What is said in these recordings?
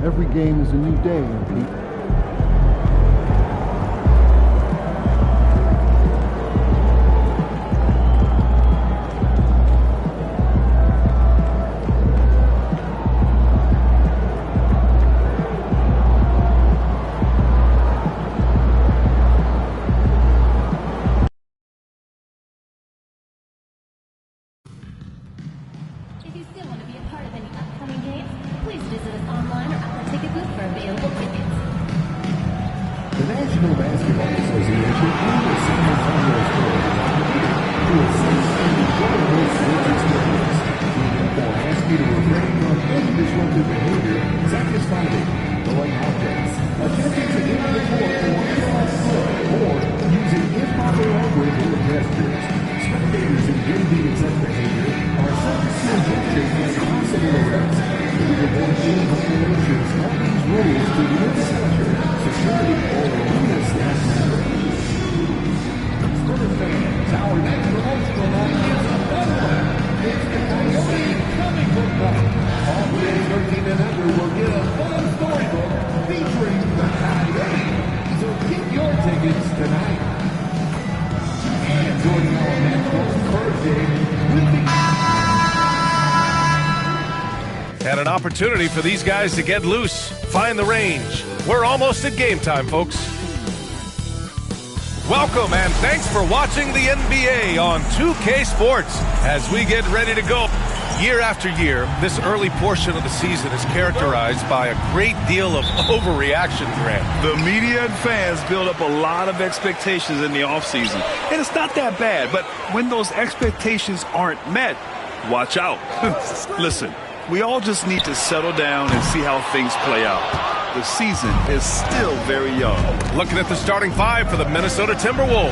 Every game is a new day, MP. If you still want to be a part of any upcoming games, please visit us online or at the ticket booth for available tickets. The National Basketball Association and the San Antonio Spurs do a safe and enjoyable sports experience. We therefore ask you to refrain from any disruptive behavior, such as fighting, throwing objects, attempting to enter the court or or using improper language or gestures. Spectators engaging in such behavior are subject to injunction and possible arrest. We avoid any violations of these rules to the instructor, security, or arena staff members. Spurs fans, our next promotional night is another one. It's the Coyote Comic Book Night. All fans 13 and under will get a fun storybook featuring the Coyote. So get your tickets tonight. And joining our next Spurs game will be... And an opportunity for these guys to get loose, find the range. We're almost at game time, folks. Welcome and thanks for watching the NBA on 2K Sports as we get ready to go. Year after year, this early portion of the season is characterized by a great deal of overreaction, Grant. The media and fans build up a lot of expectations in the offseason. And it's not that bad, but when those expectations aren't met, watch out. Listen, we all just need to settle down and see how things play out. The season is still very young. Looking at the starting five for the Minnesota Timberwolves.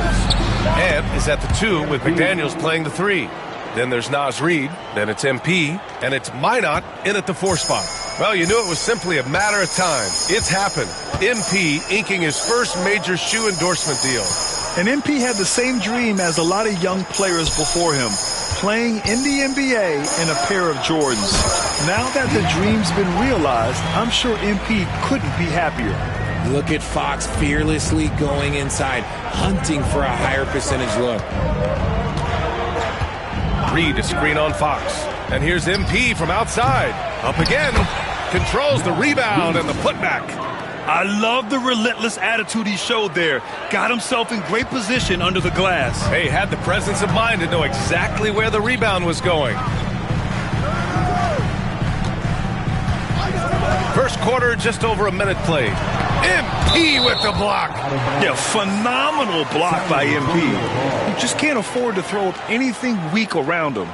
Ed is at the 2 with McDaniels playing the 3. Then there's Naz Reid, then it's MP, and it's Minot in at the 4 spot. Well, you knew it was simply a matter of time. It's happened. MP inking his first major shoe endorsement deal. And MP had the same dream as a lot of young players before him, playing in the NBA in a pair of Jordans. Now that the dream's been realized, I'm sure MP couldn't be happier. Look at Fox fearlessly going inside, hunting for a higher percentage look. Reid to screen on Fox. And here's MP from outside. Up again. Controls the rebound and the putback. I love the relentless attitude he showed there. Got himself in great position under the glass. Hey, had the presence of mind to know exactly where the rebound was going. First quarter, just over a minute played. MP with the block. Yeah, phenomenal block by MP. You just can't afford to throw up anything weak around him.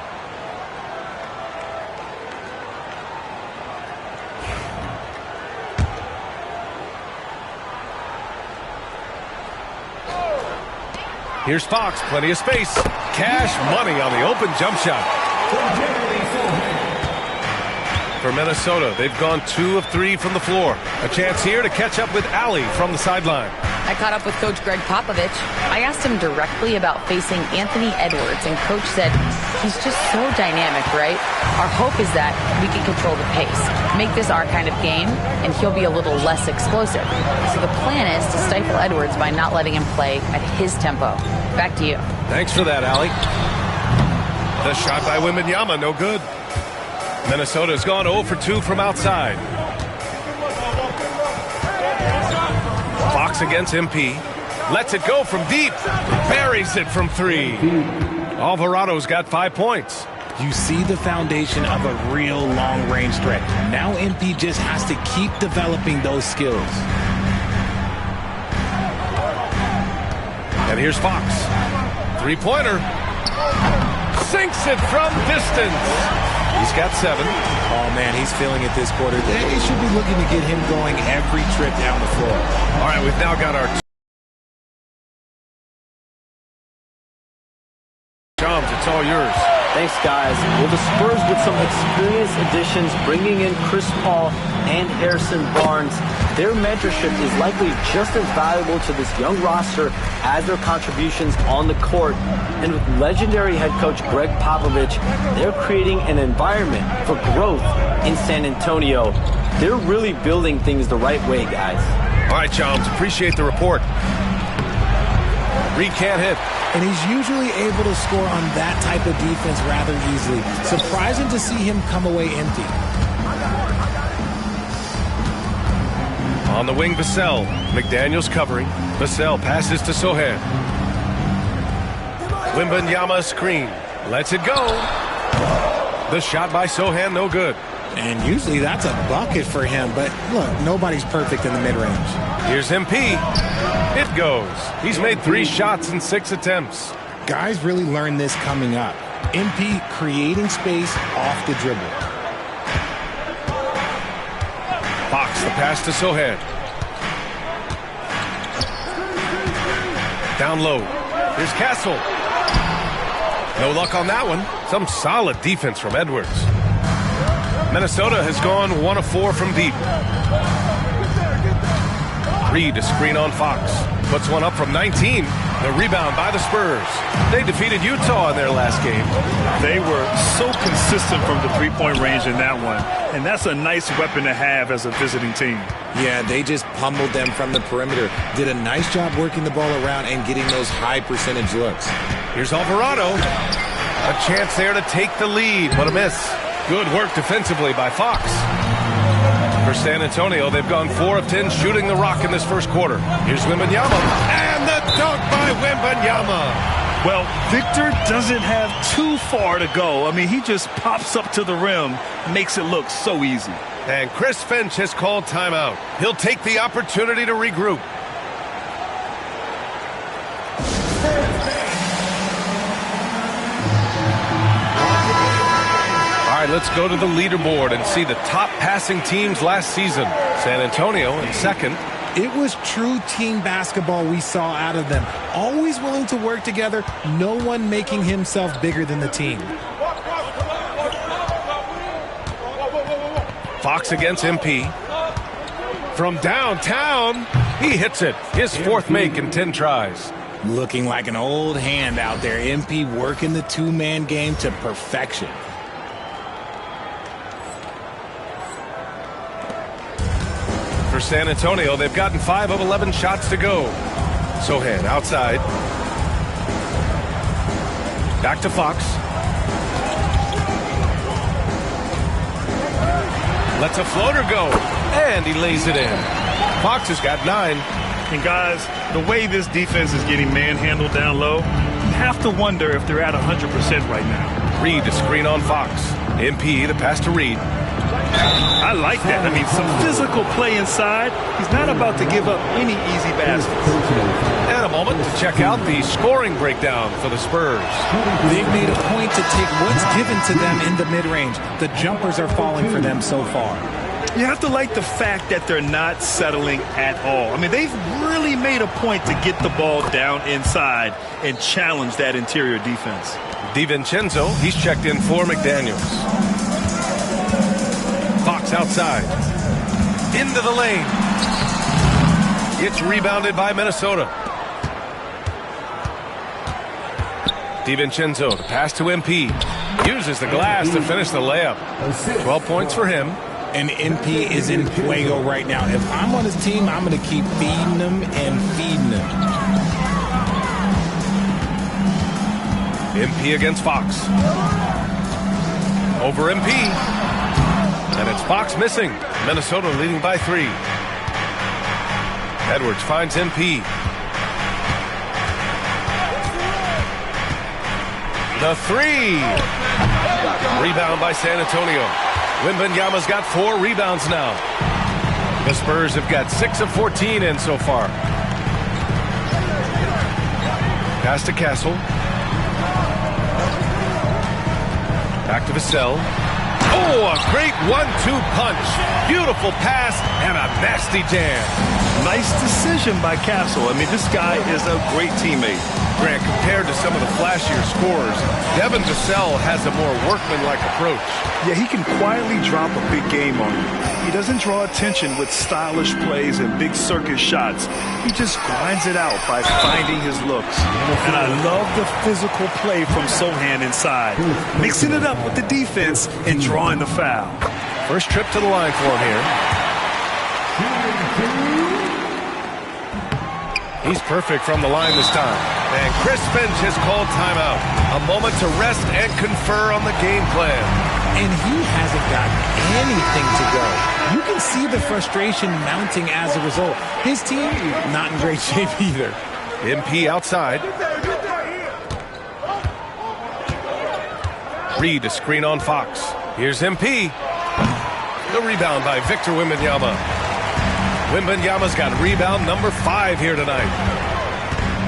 Here's Fox, plenty of space. Cash money on the open jump shot. For Minnesota, they've gone 2 of 3 from the floor. A chance here to catch up with Allie from the sideline. I caught up with Coach Greg Popovich. I asked him directly about facing Anthony Edwards, and Coach said, he's just so dynamic, right? Our hope is that we can control the pace, make this our kind of game, and he'll be a little less explosive. So the plan is to stifle Edwards by not letting him play at his tempo. Back to you. Thanks for that, Allie. The shot by Wembanyama, no good. Minnesota's gone 0 for 2 from outside. Fox against MP. Lets it go from deep. Buries it from 3. Alvarado's got 5 points. You see the foundation of a real long-range threat. Now MP just has to keep developing those skills. And here's Fox. 3-pointer. Sinks it from distance. He's got 7. Oh, man, he's feeling it this quarter. They should be looking to get him going every trip down the floor. All right, we've now got our Joms, it's all yours. Thanks, guys. Well, the Spurs with some experienced additions, bringing in Chris Paul and Harrison Barnes, their mentorship is likely just as valuable to this young roster as their contributions on the court. And with legendary head coach Greg Popovich, they're creating an environment for growth in San Antonio. They're really building things the right way, guys. All right, Chums, appreciate the report. Reed can't hit. And he's usually able to score on that type of defense rather easily. Surprising to see him come away empty. On the wing, Vassell. McDaniels covering. Vassell passes to Sohan. Wembanyama screen. Lets it go. The shot by Sohan, no good. And usually that's a bucket for him. But look, nobody's perfect in the mid-range. Here's MP. It goes. He's made 3 shots in 6 attempts. Guys really learned this coming up. MP creating space off the dribble. Fox, the pass to Sohan. Down low. Here's Castle. No luck on that one. Some solid defense from Edwards. Minnesota has gone 1 of 4 from deep. Reed to screen on Fox. Puts one up from 19. The rebound by the Spurs. They defeated Utah in their last game. They were so consistent from the three-point range in that one. And that's a nice weapon to have as a visiting team. Yeah, they just pummeled them from the perimeter. Did a nice job working the ball around and getting those high percentage looks. Here's Alvarado. A chance there to take the lead, but a miss. Good work defensively by Fox. For San Antonio, they've gone 4 of 10 shooting the rock in this first quarter. Here's Wembanyama. And the dunk by Wembanyama. Well, Victor doesn't have too far to go. I mean, he just pops up to the rim, makes it look so easy. And Chris Finch has called timeout. He'll take the opportunity to regroup. All right, let's go to the leaderboard and see the top passing teams last season. San Antonio in second. It was true team basketball we saw out of them. Always willing to work together, no one making himself bigger than the team. Fox against MP. From downtown, he hits it. His 4th make in 10 tries. Looking like an old hand out there. MP working the two-man game to perfection. For San Antonio, they've gotten 5 of 11 shots to go. Sohan outside. Back to Fox. Lets a floater go. And he lays it in. Fox has got 9. And guys, the way this defense is getting manhandled down low, you have to wonder if they're at 100% right now. Reed to screen on Fox. MP, the pass to Reed. I like that. I mean, some physical play inside. He's not about to give up any easy baskets. And a moment to check out the scoring breakdown for the Spurs. They've made a point to take what's given to them in the mid-range. The jumpers are falling for them so far. You have to like the fact that they're not settling at all. I mean, they've really made a point to get the ball down inside and challenge that interior defense. DiVincenzo, he's checked in for McDaniels. Fox outside. Into the lane. It's rebounded by Minnesota. DiVincenzo, the pass to MP. Uses the glass to finish the layup. 12 points for him. And MP is in fuego right now. If I'm on his team, I'm going to keep feeding them and feeding them. MP against Fox. Over MP. And it's Fox missing. Minnesota leading by 3. Edwards finds MP. The 3. Rebound by San Antonio. Wembanyama's got 4 rebounds now. The Spurs have got 6 of 14 in so far. Pass to Castle. Back to Vassell. Oh, a great 1-2 punch. Beautiful pass and a nasty jam. Nice decision by Castle. I mean, this guy is a great teammate. Grant, compared to some of the flashier scorers, Devin Vassell has a more workmanlike approach. Yeah, he can quietly drop a big game on you. He doesn't draw attention with stylish plays and big circus shots. He just grinds it out by finding his looks. And I love the physical play from Sohan inside, mixing it up with the defense and drawing the foul. First trip to the line for him here. He's perfect from the line this time. And Chris Finch has called timeout. A moment to rest and confer on the game plan. And he hasn't got anything to go. You can see the frustration mounting as a result. His team, not in great shape either. MP outside. Reed, a screen on Fox. Here's MP. The rebound by Victor Wembanyama. Wembanyama's got rebound number 5 here tonight.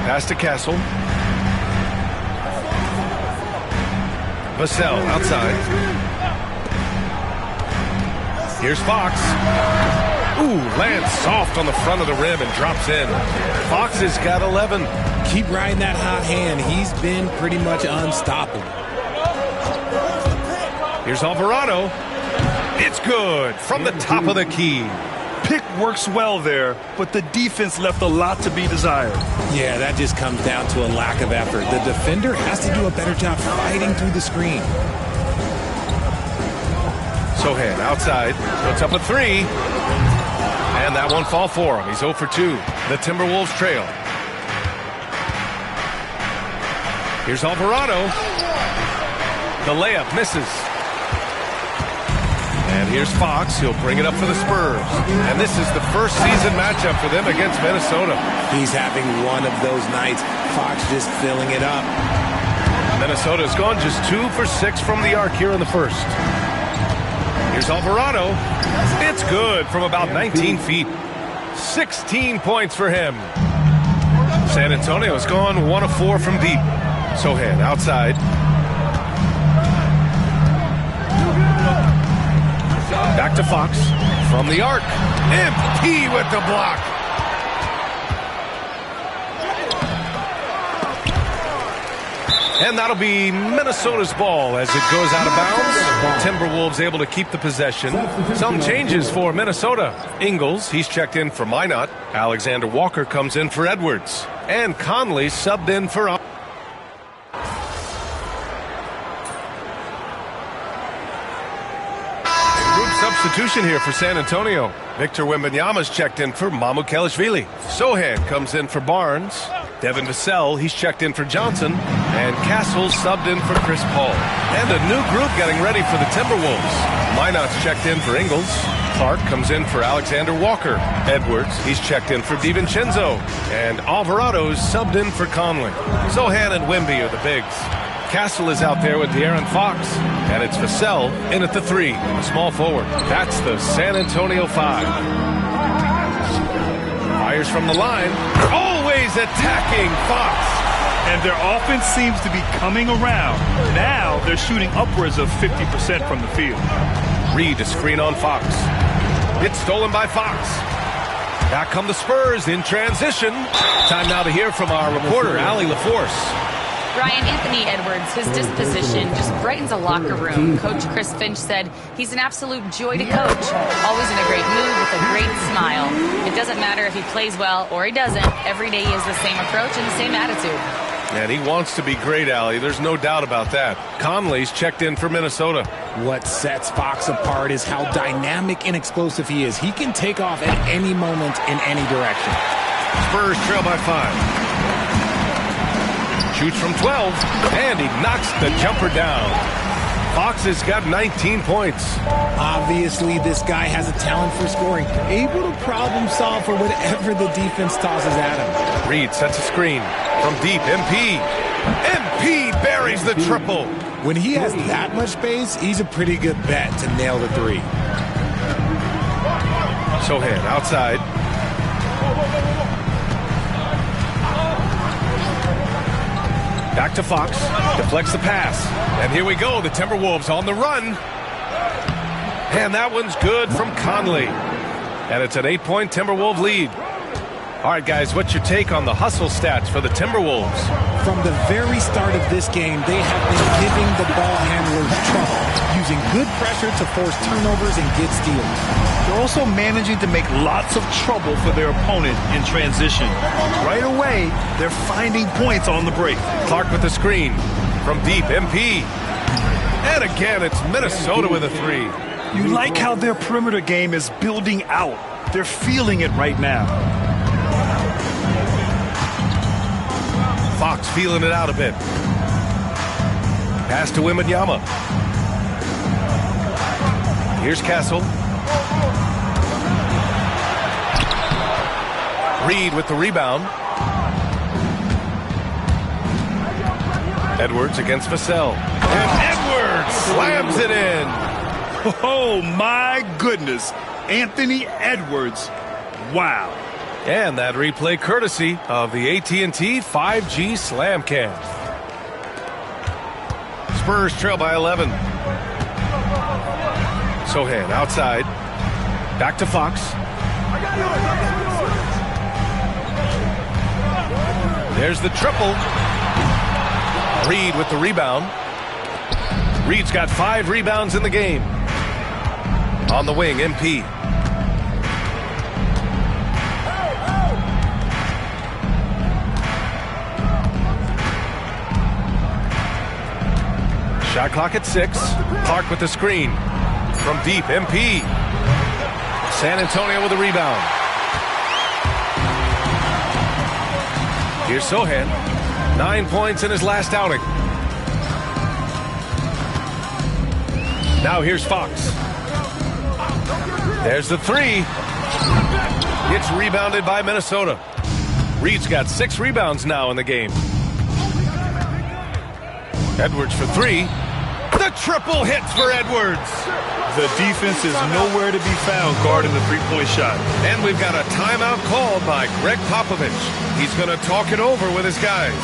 Pass to Castle. Vassell outside. Here's Fox. Ooh, lands soft on the front of the rim and drops in. Fox has got 11. Keep riding that hot hand. He's been pretty much unstoppable. Here's Alvarado. It's good from the top of the key. Pick works well there, but the defense left a lot to be desired. Yeah, that just comes down to a lack of effort. The defender has to do a better job fighting through the screen. Sohan outside, puts up a 3. And that won't fall for him. He's 0 for 2. The Timberwolves trail. Here's Alvarado. The layup misses. And here's Fox. He'll bring it up for the Spurs. And this is the first season matchup for them against Minnesota. He's having one of those nights. Fox just filling it up. Minnesota's gone just 2 for 6 from the arc here in the first. Here's Alvarado. It's good from about 19 feet. 16 points for him. San Antonio's gone 1 of 4 from deep. Sohan outside. Back to Fox from the arc. MP with the block. And that'll be Minnesota's ball as it goes out of bounds. Timberwolves able to keep the possession. Some changes for Minnesota. Ingles, he's checked in for Minot. Alexander Walker comes in for Edwards. And Conley subbed in for... Substitution here for San Antonio. Victor Wembanyama's checked in for Mamukelashvili. Sohan comes in for Barnes. Devin Vassell, he's checked in for Johnson. And Castle subbed in for Chris Paul. And a new group getting ready for the Timberwolves. Minot's checked in for Ingles. Clark comes in for Alexander Walker. Edwards, he's checked in for DiVincenzo. And Alvarado's subbed in for Conley. Sohan and Wemby are the bigs. Castle is out there with De'Aaron Fox. And it's Vassell in at the 3, a small forward. That's the San Antonio 5. Fires from the line. Always attacking Fox. And their offense seems to be coming around. Now they're shooting upwards of 50% from the field. Reed to screen on Fox. It's stolen by Fox. Back come the Spurs in transition. Time now to hear from our reporter, Allie LaForce. Ryan, Anthony Edwards, his disposition just brightens a locker room. Coach Chris Finch said he's an absolute joy to coach. Always in a great mood with a great smile. It doesn't matter if he plays well or he doesn't. Every day he has the same approach and the same attitude. And he wants to be great, Allie. There's no doubt about that. Conley's checked in for Minnesota. What sets Fox apart is how dynamic and explosive he is. He can take off at any moment in any direction. Spurs trail by 5. Shoots from 12, and he knocks the jumper down. Fox has got 19 points. Obviously, this guy has a talent for scoring, able to problem solve for whatever the defense tosses at him. Reed sets a screen from deep. MP. MP buries the triple. When he has that much space, he's a pretty good bet to nail the 3. Sohan outside. Back to Fox, deflects the pass. And here we go, the Timberwolves on the run. And that one's good from Conley. And it's an 8-point Timberwolves lead. All right, guys, what's your take on the hustle stats for the Timberwolves? From the very start of this game, they have been giving the ball handlers trouble, using good pressure to force turnovers and get steals. They're also managing to make lots of trouble for their opponent in transition. Right away, they're finding points on the break. Clark with the screen from deep. MP. And again, it's Minnesota with a 3. You like how their perimeter game is building out. They're feeling it right now. Fox feeling it out a bit. Pass to Wembanyama. Here's Castle. Reed with the rebound. Edwards against Vassell. And Edwards slams it in. Oh, my goodness. Anthony Edwards. Wow. And that replay courtesy of the AT&T 5G Slam Cam. Spurs trail by 11. Sohan outside. Back to Fox. There's the triple. Reed with the rebound. Reed's got 5 rebounds in the game. On the wing, MP. Shot clock at 6. Clark with the screen. From deep, MP. San Antonio with a rebound. Here's Sohan. 9 points in his last outing. Now here's Fox. There's the 3. It's rebounded by Minnesota. Reed's got 6 rebounds now in the game. Edwards for 3. The triple hits for Edwards. The defense is nowhere to be found guarding the three-point shot. And we've got a timeout called by Greg Popovich. He's going to talk it over with his guys.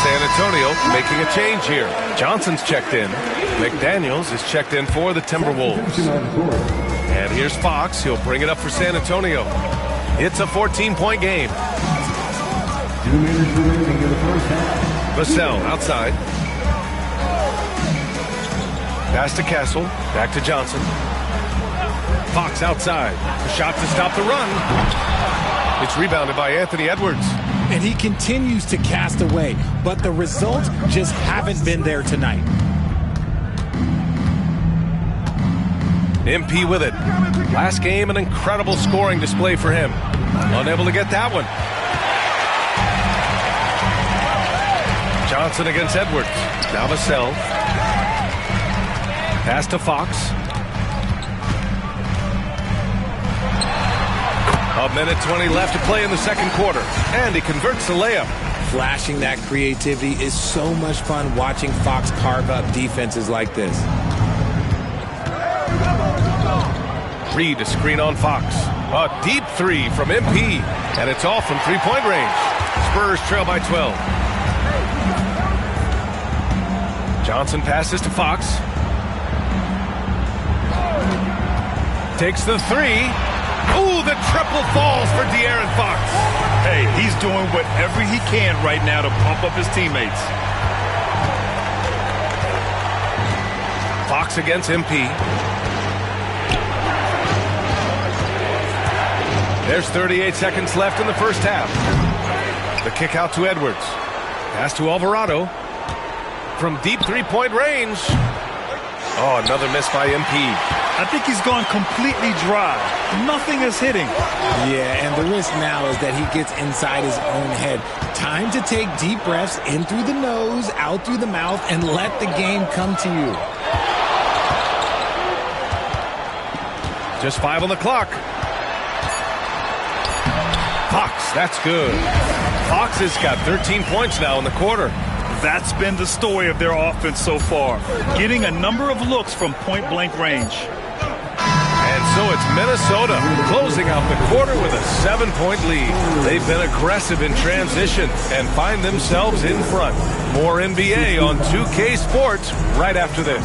San Antonio making a change here. Johnson's checked in. McDaniels is checked in for the Timberwolves. And here's Fox. He'll bring it up for San Antonio. It's a 14-point game. 2 minutes remaining in the first half. Vassell outside. Pass to Castle. Back to Johnson. Fox outside. A shot to stop the run. It's rebounded by Anthony Edwards. And he continues to cast away, but the results just haven't been there tonight. MP with it. Last game, an incredible scoring display for him. Unable to get that one. Johnson against Edwards. Now Vassell. Pass to Fox. A minute 20 left to play in the second quarter. And he converts the layup. Flashing that creativity is so much fun watching Fox carve up defenses like this. Reed to screen on Fox. A deep 3 from MP. And it's off from three-point range. Spurs trail by 12. Johnson passes to Fox. Takes the 3. Ooh, the triple falls for De'Aaron Fox. Hey, he's doing whatever he can right now to pump up his teammates. Fox against MP. There's 38 seconds left in the first half. The kick out to Edwards. Pass to Alvarado. From deep three-point range. Oh, another miss by MP. I think he's gone completely dry. Nothing is hitting. Yeah, and the risk now is that he gets inside his own head. Time to take deep breaths in through the nose, out through the mouth, and let the game come to you. Just 5 on the clock. Fox, that's good. Fox has got 13 points now in the quarter. That's been the story of their offense so far, getting a number of looks from point-blank range. And so it's Minnesota closing out the quarter with a 7-point lead. They've been aggressive in transition and find themselves in front. More NBA on 2K Sports right after this.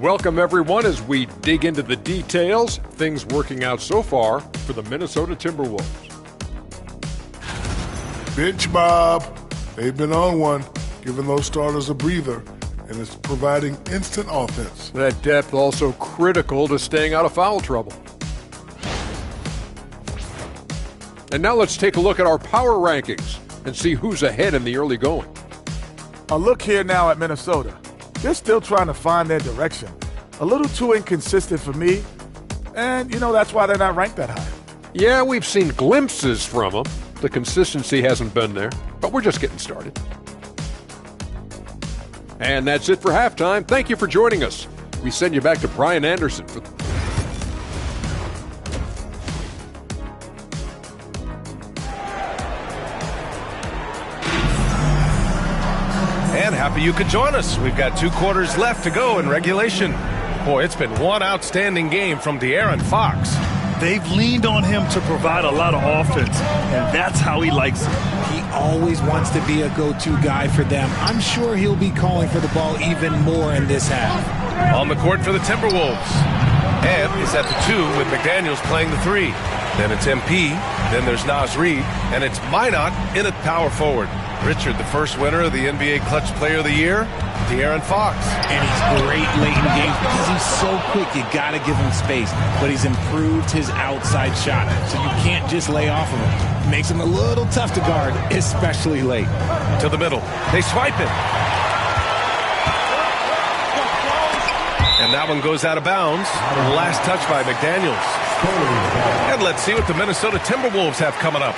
Welcome, everyone, as we dig into the details. Things working out so far for the Minnesota Timberwolves. Bench Bob. They've been on one, giving those starters a breather, and it's providing instant offense. That depth also critical to staying out of foul trouble. And now let's take a look at our power rankings and see who's ahead in the early going. A look here now at Minnesota. They're still trying to find their direction. A little too inconsistent for me, and, that's why they're not ranked that high. Yeah, we've seen glimpses from them. The consistency hasn't been there, but we're just getting started. And that's it for halftime. Thank you for joining us. We send you back to Brian Anderson for And happy you could join us. We've got 2 quarters left to go in regulation. Boy, it's been one outstanding game from De'Aaron Fox. They've leaned on him to provide a lot of offense, and that's how he likes it. He always wants to be a go-to guy for them. I'm sure he'll be calling for the ball even more in this half. On the court for the Timberwolves. Ed is at the 2 with McDaniels playing the 3. Then it's MP, then there's Naz Reid, and it's Minot in at power forward. Richard, the first winner of the NBA Clutch Player of the Year, De'Aaron Fox. And he's great late in games because he's so quick. You got to give him space. But he's improved his outside shot, so you can't just lay off of him. Makes him a little tough to guard, especially late. To the middle. They swipe it. And that one goes out of bounds. Last touch by McDaniels. And let's see what the Minnesota Timberwolves have coming up.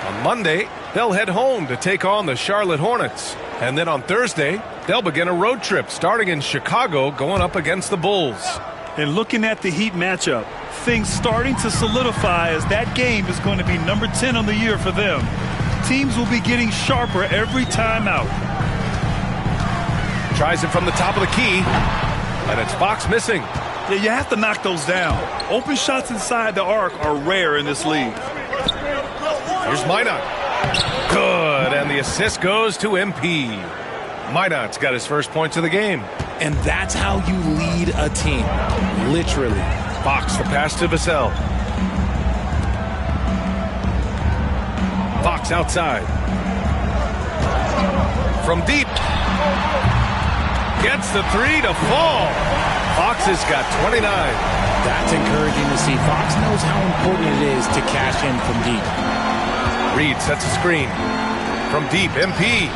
On Monday, they'll head home to take on the Charlotte Hornets. And then on Thursday, they'll begin a road trip starting in Chicago going up against the Bulls. And looking at the Heat matchup, things starting to solidify as that game is going to be number 10 on the year for them. Teams will be getting sharper every time out. Tries it from the top of the key. And it's Fox missing. Yeah, you have to knock those down. Open shots inside the arc are rare in this league. Here's Minot. Good, and the assist goes to MP. Minot's got his first points of the game. And that's how you lead a team, literally. Fox, the pass to Vassell. Fox outside. From deep. Gets the 3 to fall. Fox has got 29. That's encouraging to see. Fox knows how important it is to cash in from deep. Reid sets a screen. From deep, MP.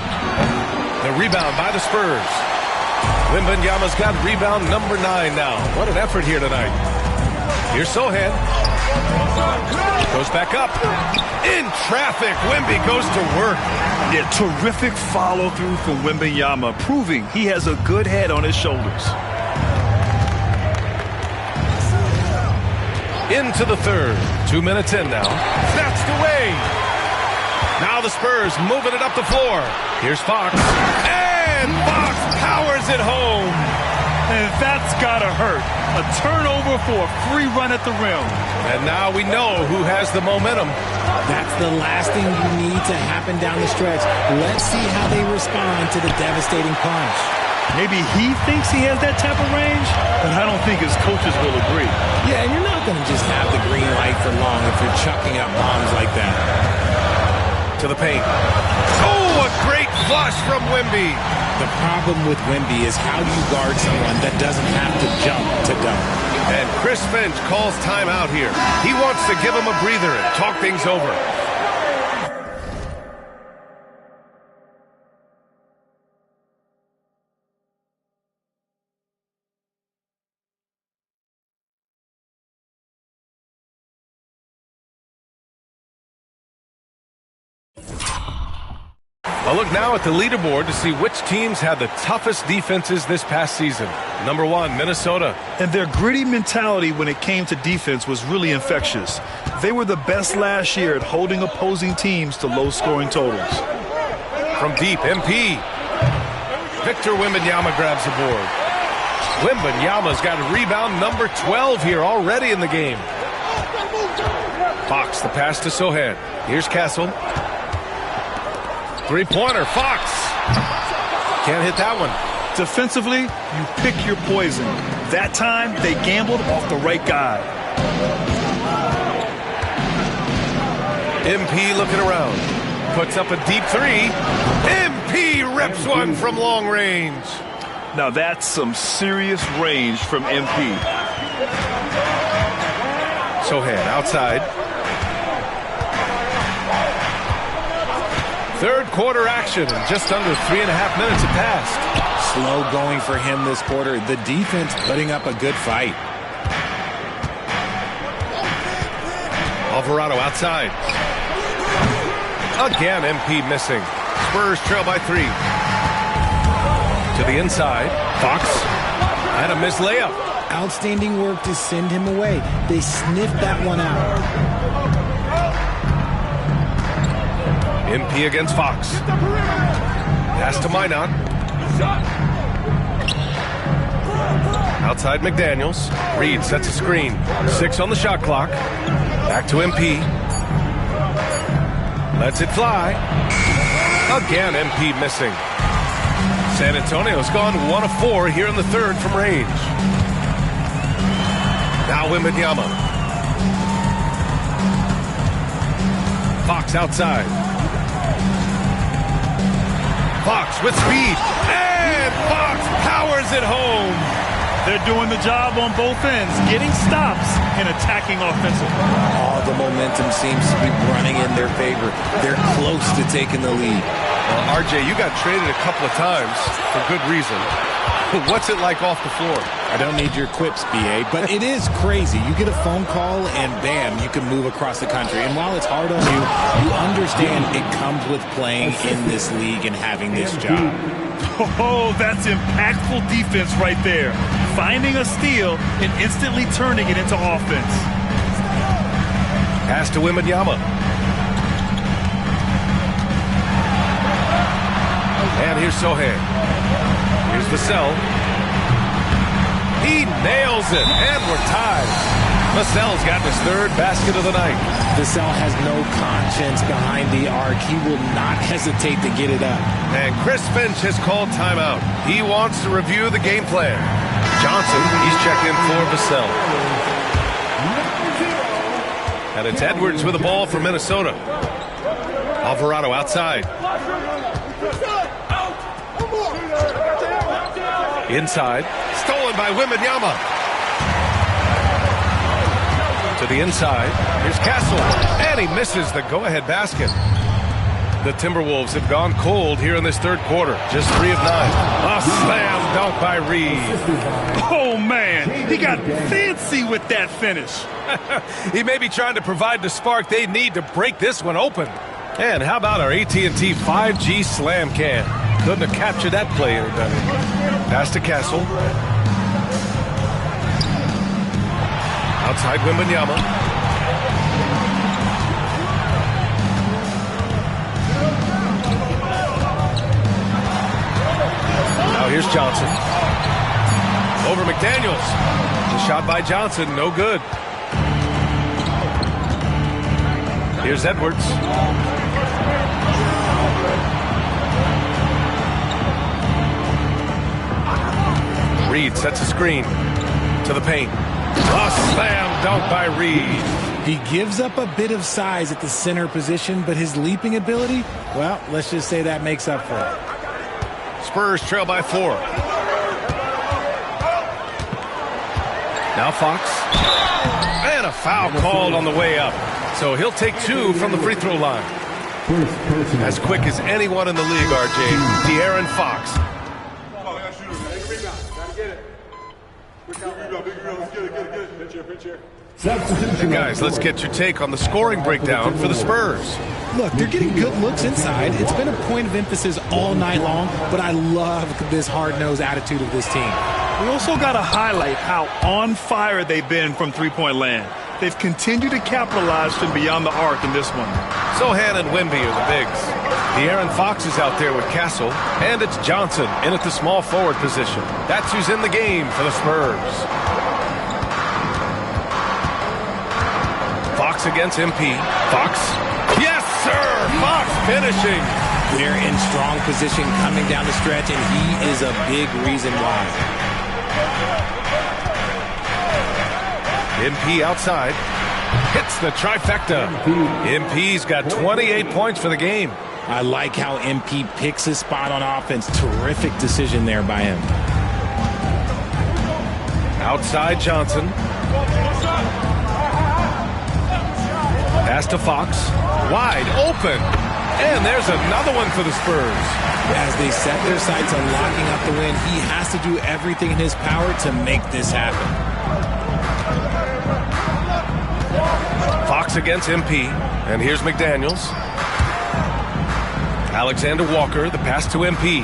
The rebound by the Spurs. Wembanyama's got rebound number 9 now. What an effort here tonight. Here's Sohan. Goes back up. In traffic, Wemby goes to work. Yeah, terrific follow-through from Wembanyama, proving he has a good head on his shoulders. Into the third. 2 minutes in now. Snatched away. Now the Spurs moving it up the floor. Here's Fox. And Fox powers it home. And that's got to hurt. A turnover for a free run at the rim. And now we know who has the momentum. That's the last thing you need to happen down the stretch. Let's see how they respond to the devastating punch. Maybe he thinks he has that type of range, but I don't think his coaches will agree. Yeah, and you're not going to just have the green light for long if you're chucking up bombs like that. To the paint. Oh, a great flush from Wemby. The problem with Wemby is how do you guard someone that doesn't have to jump to dunk? And Chris Finch calls timeout here. He wants to give him a breather and talk things over. A look now at the leaderboard to see which teams had the toughest defenses this past season. Number 1, Minnesota. And their gritty mentality when it came to defense was really infectious. They were the best last year at holding opposing teams to low-scoring totals. From deep, MP. Victor Wembanyama grabs the board. Wembanyama's got a rebound number 12 here already in the game. Fox, the pass to Sohan. Here's Castle. Three-pointer, Fox. Can't hit that one. Defensively, you pick your poison. That time, they gambled off the right guy. MP looking around. Puts up a deep three. MP rips one from long range. Now that's some serious range from MP. Sohan outside. Third quarter action, and just under 3.5 minutes have passed. Slow going for him this quarter. The defense putting up a good fight. Alvarado outside. Again, MP missing. Spurs trail by 3. To the inside. Fox had a missed layup. Outstanding work to send him away. They sniffed that one out. MP against Fox. Pass to Minot. Outside McDaniels. Reed sets a screen. 6 on the shot clock. Back to MP. Lets it fly. Again, MP missing. San Antonio's gone 1 of 4 here in the third from range. Now Wembanyama. Fox outside. Fox with speed. And Fox powers it home. They're doing the job on both ends, getting stops and attacking offensively. All the momentum seems to be running in their favor. They're close to taking the lead. Well, RJ, you got traded a couple of times for good reason. What's it like off the floor? I don't need your quips, BA, but it is crazy. You get a phone call and bam, you can move across the country. And while it's hard on you, you understand it comes with playing in this league and having this job. Oh, that's impactful defense right there. Finding a steal and instantly turning it into offense. Pass to Wembanyama. And here's Sohan. Here's Vassell. He nails it, and we're tied. Vassell's got his third basket of the night. Vassell has no conscience behind the arc. He will not hesitate to get it up. And Chris Finch has called timeout. He wants to review the game plan. Johnson, he's checked in for Vassell. And it's Edwards with the ball for Minnesota. Alvarado outside. Inside. Stolen by Wembanyama. To the inside. Here's Castle. And he misses the go-ahead basket. The Timberwolves have gone cold here in this third quarter. Just 3 of 9. A slam dunk by Reed. Oh, man. He got fancy with that finish. He may be trying to provide the spark they need to break this one open. And how about our AT&T 5G slam cam? Couldn't have captured that play any better. Pass to Castle. Outside Wembanyama. Now here's Johnson. Over McDaniels. The shot by Johnson, no good. Here's Edwards. Reed sets a screen to the paint. A slam dunk by Reed. He gives up a bit of size at the center position, but his leaping ability, well, let's just say that makes up for it. Spurs trail by 4. Now Fox. And a foul called on the way up. So he'll take 2 from the free throw line. As quick as anyone in the league, RJ. De'Aaron Fox. Hey guys, let's get your take on the scoring breakdown for the Spurs. Look, they're getting good looks inside. It's been a point of emphasis all night long, but I love this hard-nosed attitude of this team. We also got to highlight how on fire they've been from three-point land. They've continued to capitalize from beyond the arc in this one. Sohan and Wemby are the bigs. De'Aaron Fox is out there with Castle, and it's Johnson in at the small forward position. That's who's in the game for the Spurs. Fox against MP. Fox. Yes, sir! Fox finishing. They're in strong position coming down the stretch, and he is a big reason why. MP outside. Hits the trifecta. MP's got 28 points for the game. I like how MP picks his spot on offense. Terrific decision there by him. Outside Johnson. Pass to Fox. Wide open. And there's another one for the Spurs. As they set their sights on locking up the win, he has to do everything in his power to make this happen. Fox against MP. And here's McDaniels. Alexander Walker, the pass to MP.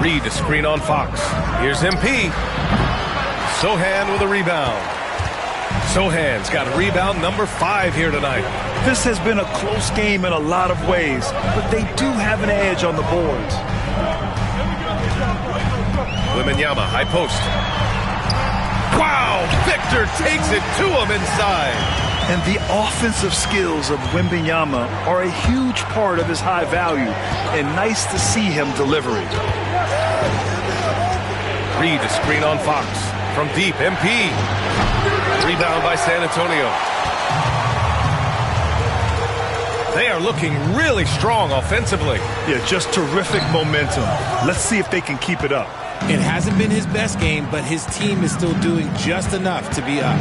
Reed, a screen on Fox. Here's MP. Sohan with a rebound. Sohan's got rebound number 5 here tonight. This has been a close game in a lot of ways, but they do have an edge on the boards. Wembanyama, high post. Wow! Victor takes it to him inside. And the offensive skills of Wembanyama are a huge part of his high value, and nice to see him delivering. Reed, a screen on Fox. From deep, MP. Rebound by San Antonio. They are looking really strong offensively. Yeah, just terrific momentum. Let's see if they can keep it up. It hasn't been his best game, but his team is still doing just enough to be up.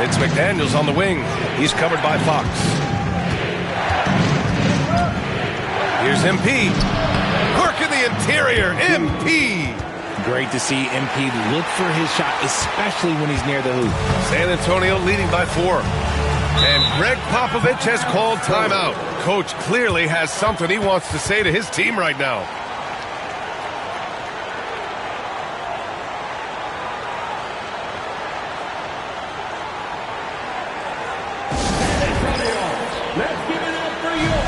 It's McDaniels on the wing. He's covered by Fox. Here's MP. Work in the interior. MP. Great to see MP look for his shot, especially when he's near the hoop. San Antonio leading by 4. And Greg Popovich has called timeout. Coach clearly has something he wants to say to his team right now. Let's give it up for your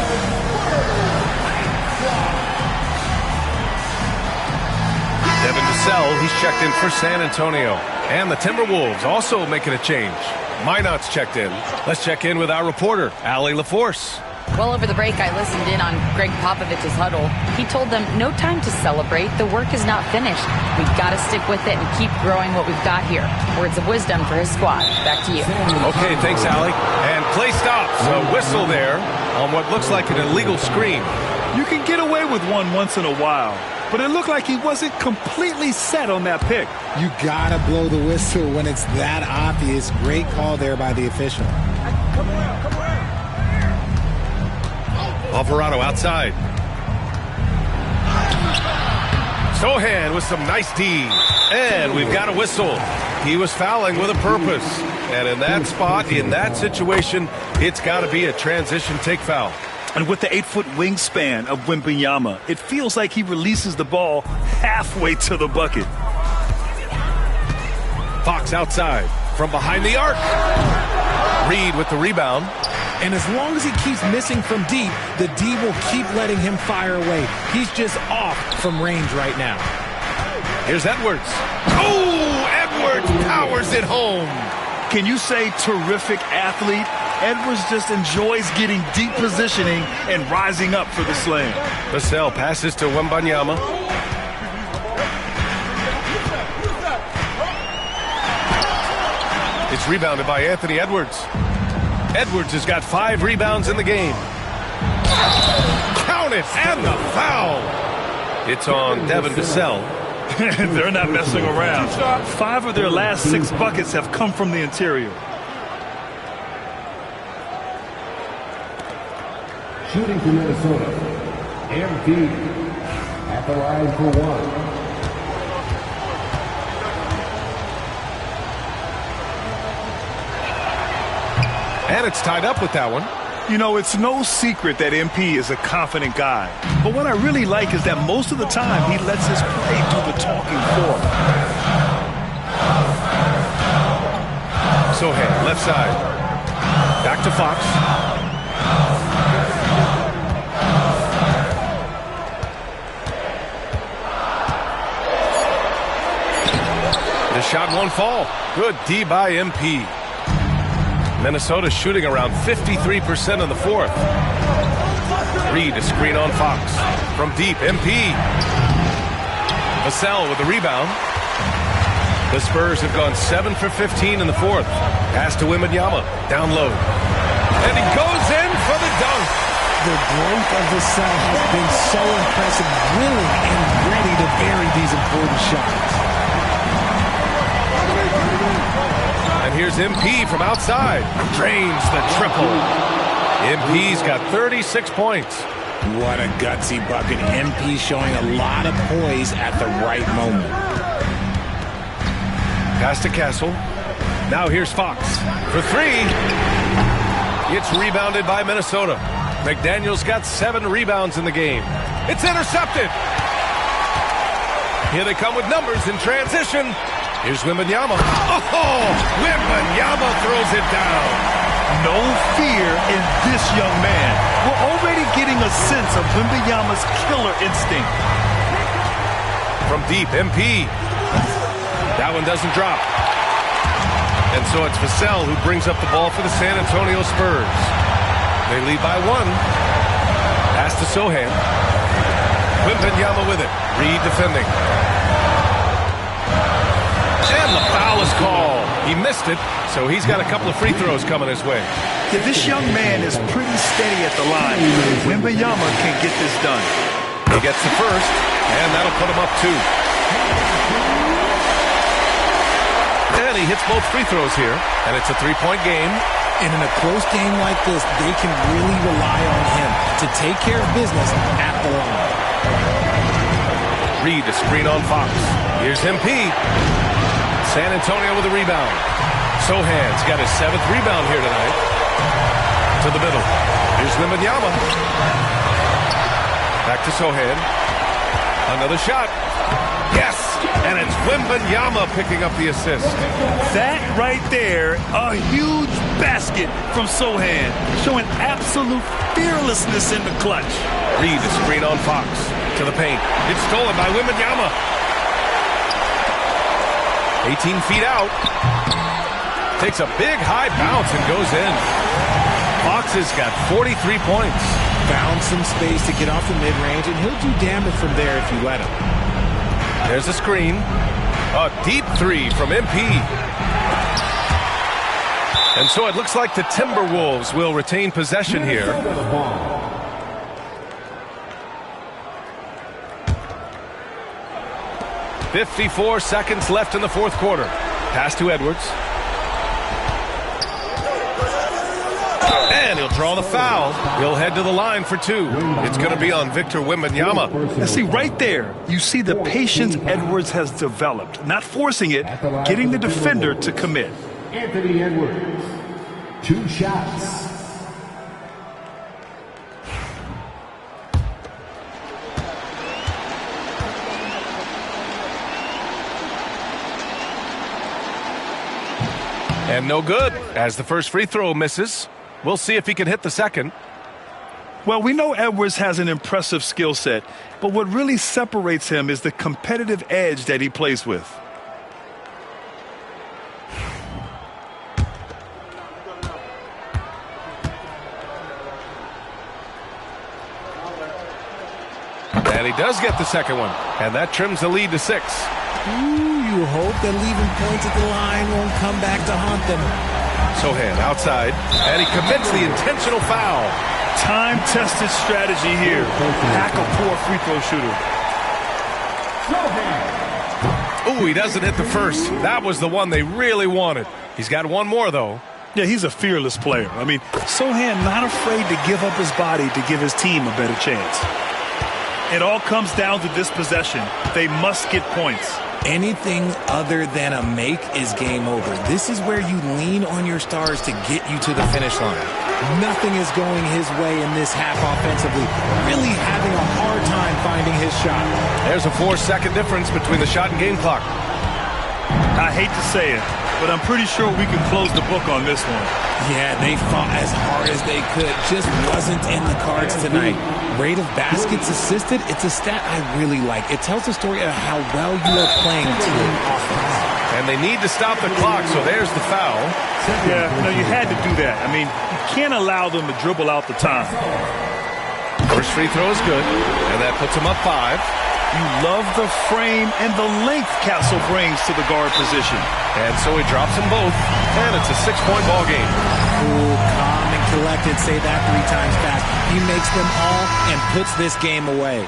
Devin Vassell, he's checked in for San Antonio. And the Timberwolves also making a change. Minot's checked in. Let's check in with our reporter, Allie LaForce. Well, over the break, I listened in on Greg Popovich's huddle. He told them, no time to celebrate. The work is not finished. We've got to stick with it and keep growing what we've got here. Words of wisdom for his squad. Back to you. Okay, thanks, Allie. And play stops. A whistle there on what looks like an illegal screen. You can get away with one once in a while, but it looked like he wasn't completely set on that pick. You gotta blow the whistle when it's that obvious. Great call there by the official. Alvarado outside. Sohan with some nice D. And we've got a whistle. He was fouling with a purpose. And in that spot, in that situation, it's got to be a transition take foul. And with the 8-foot wingspan of Wembanyama, it feels like he releases the ball halfway to the bucket. Fox outside from behind the arc. Reed with the rebound. And as long as he keeps missing from deep, the D will keep letting him fire away. He's just off from range right now. Here's Edwards. Oh, Edwards powers it home. Can you say terrific athlete? Edwards just enjoys getting deep positioning and rising up for the slam. Vassell passes to Wembanyama. It's rebounded by Anthony Edwards. Edwards has got 5 rebounds in the game. Count it, and the foul. It's on Devin Vassell. They're not messing around. 5 of their last 6 buckets have come from the interior. Shooting for Minnesota, MP. At the line for one. And it's tied up with that one. You know, it's no secret that MP is a confident guy. But what I really like is that most of the time he lets his play do the talking for him. Sohan, left side. Back to Fox. The shot won't fall. Good D by MP. Minnesota shooting around 53% in the fourth. Reed a screen on Fox. From deep, MP. Vassell with the rebound. The Spurs have gone 7 for 15 in the fourth. Pass to Wembanyama. Down low. And he goes in for the dunk. The growth of Vassell has been so impressive, willing and ready to bury these important shots. And here's MP from outside. Drains the triple. MP's got 36 points. What a gutsy bucket. MP showing a lot of poise at the right moment. Pass to Castle. Now here's Fox for three. It's rebounded by Minnesota. McDaniels got 7 rebounds in the game. It's intercepted. Here they come with numbers in transition. Here's Wembanyama. Oh, Wembanyama throws it down. No fear in this young man. We're already getting a sense of Wembanyama's killer instinct. From deep, MP. That one doesn't drop. And so it's Vassell who brings up the ball for the San Antonio Spurs. They lead by 1. Pass to Sohan. Wembanyama with it. Reed defending. And the foul is called. He missed it, so he's got a couple of free throws coming his way. Yeah, this young man is pretty steady at the line. Wembanyama can get this done. He gets the first, and that'll put him up 2. And he hits both free throws here, and it's a 3-point game. And in a close game like this, they can really rely on him to take care of business at the line. Reed a screen on Fox. Here's MP. San Antonio with a rebound. Sohan's got his 7th rebound here tonight. To the middle. Here's Wembanyama. Back to Sohan. Another shot. Yes! And it's Wembanyama picking up the assist. That right there, a huge basket from Sohan, showing absolute fearlessness in the clutch. Reed a screen on Fox. To the paint. It's stolen by Wembanyama. 18 feet out. Takes a big high bounce and goes in. Fox has got 43 points. Found some space to get off the mid-range, and he'll do damage from there if you let him. There's a screen. A deep 3 from MP. And so it looks like the Timberwolves will retain possession here. 54 seconds left in the fourth quarter. Pass to Edwards. And he'll draw the foul. He'll head to the line for 2. It's going to be on Victor Wembanyama. And see, right there, you see the patience Edwards has developed. Not forcing it, getting the defender to commit. Anthony Edwards, 2 shots. And no good, as the first free throw misses. We'll see if he can hit the second. Well, we know Edwards has an impressive skill set, but what really separates him is the competitive edge that he plays with. And he does get the second one, and that trims the lead to 6. You hope that leaving points at the line won't come back to haunt them. Sohan outside, and he commits the intentional foul. Time-tested strategy here. Pack a poor free throw shooter. Ooh, he doesn't hit the first. That was the one they really wanted. He's got one more, though. Yeah, he's a fearless player. I mean, Sohan not afraid to give up his body to give his team a better chance. It all comes down to this possession. They must get points. Anything other than a make is game over. This is where you lean on your stars to get you to the finish line. Nothing is going his way in this half offensively. Really having a hard time finding his shot. There's a 4-second difference between the shot and game clock. I hate to say it, but I'm pretty sure we can close the book on this one. Yeah, they fought as hard as they could. Just wasn't in the cards tonight. Rate of baskets assisted, it's a stat I really like. It tells the story of how well you are playing team offense. And they need to stop the clock, so there's the foul. Yeah, you had to do that. I mean, you can't allow them to dribble out the time. First free throw is good, and that puts them up 5. You love the frame and the length Castle brings to the guard position. And so he drops them both, and it's a 6-point ball game. Cool, calm, and collected. Say that 3 times fast. He makes them all and puts this game away.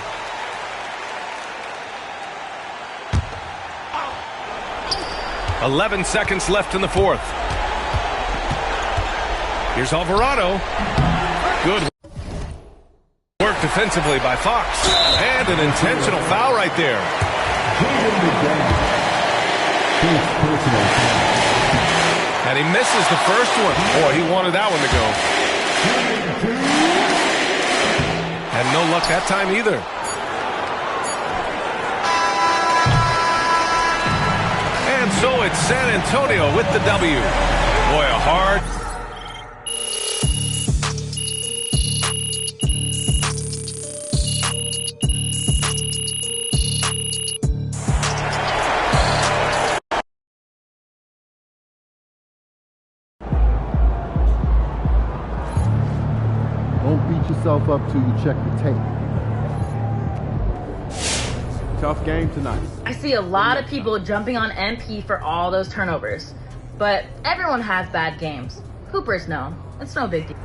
"11 seconds left in the 4th. Here's Alvarado. Good work defensively by Fox. And an intentional foul right there. And he misses the first one. Boy, he wanted that one to go. And no luck that time either. And so it's San Antonio with the W. Boy, a hard... Don't beat yourself up till you check the tape. Tough game tonight. I see a lot of people jumping on MP for all those turnovers. But everyone has bad games. Cooper's known. It's no big deal.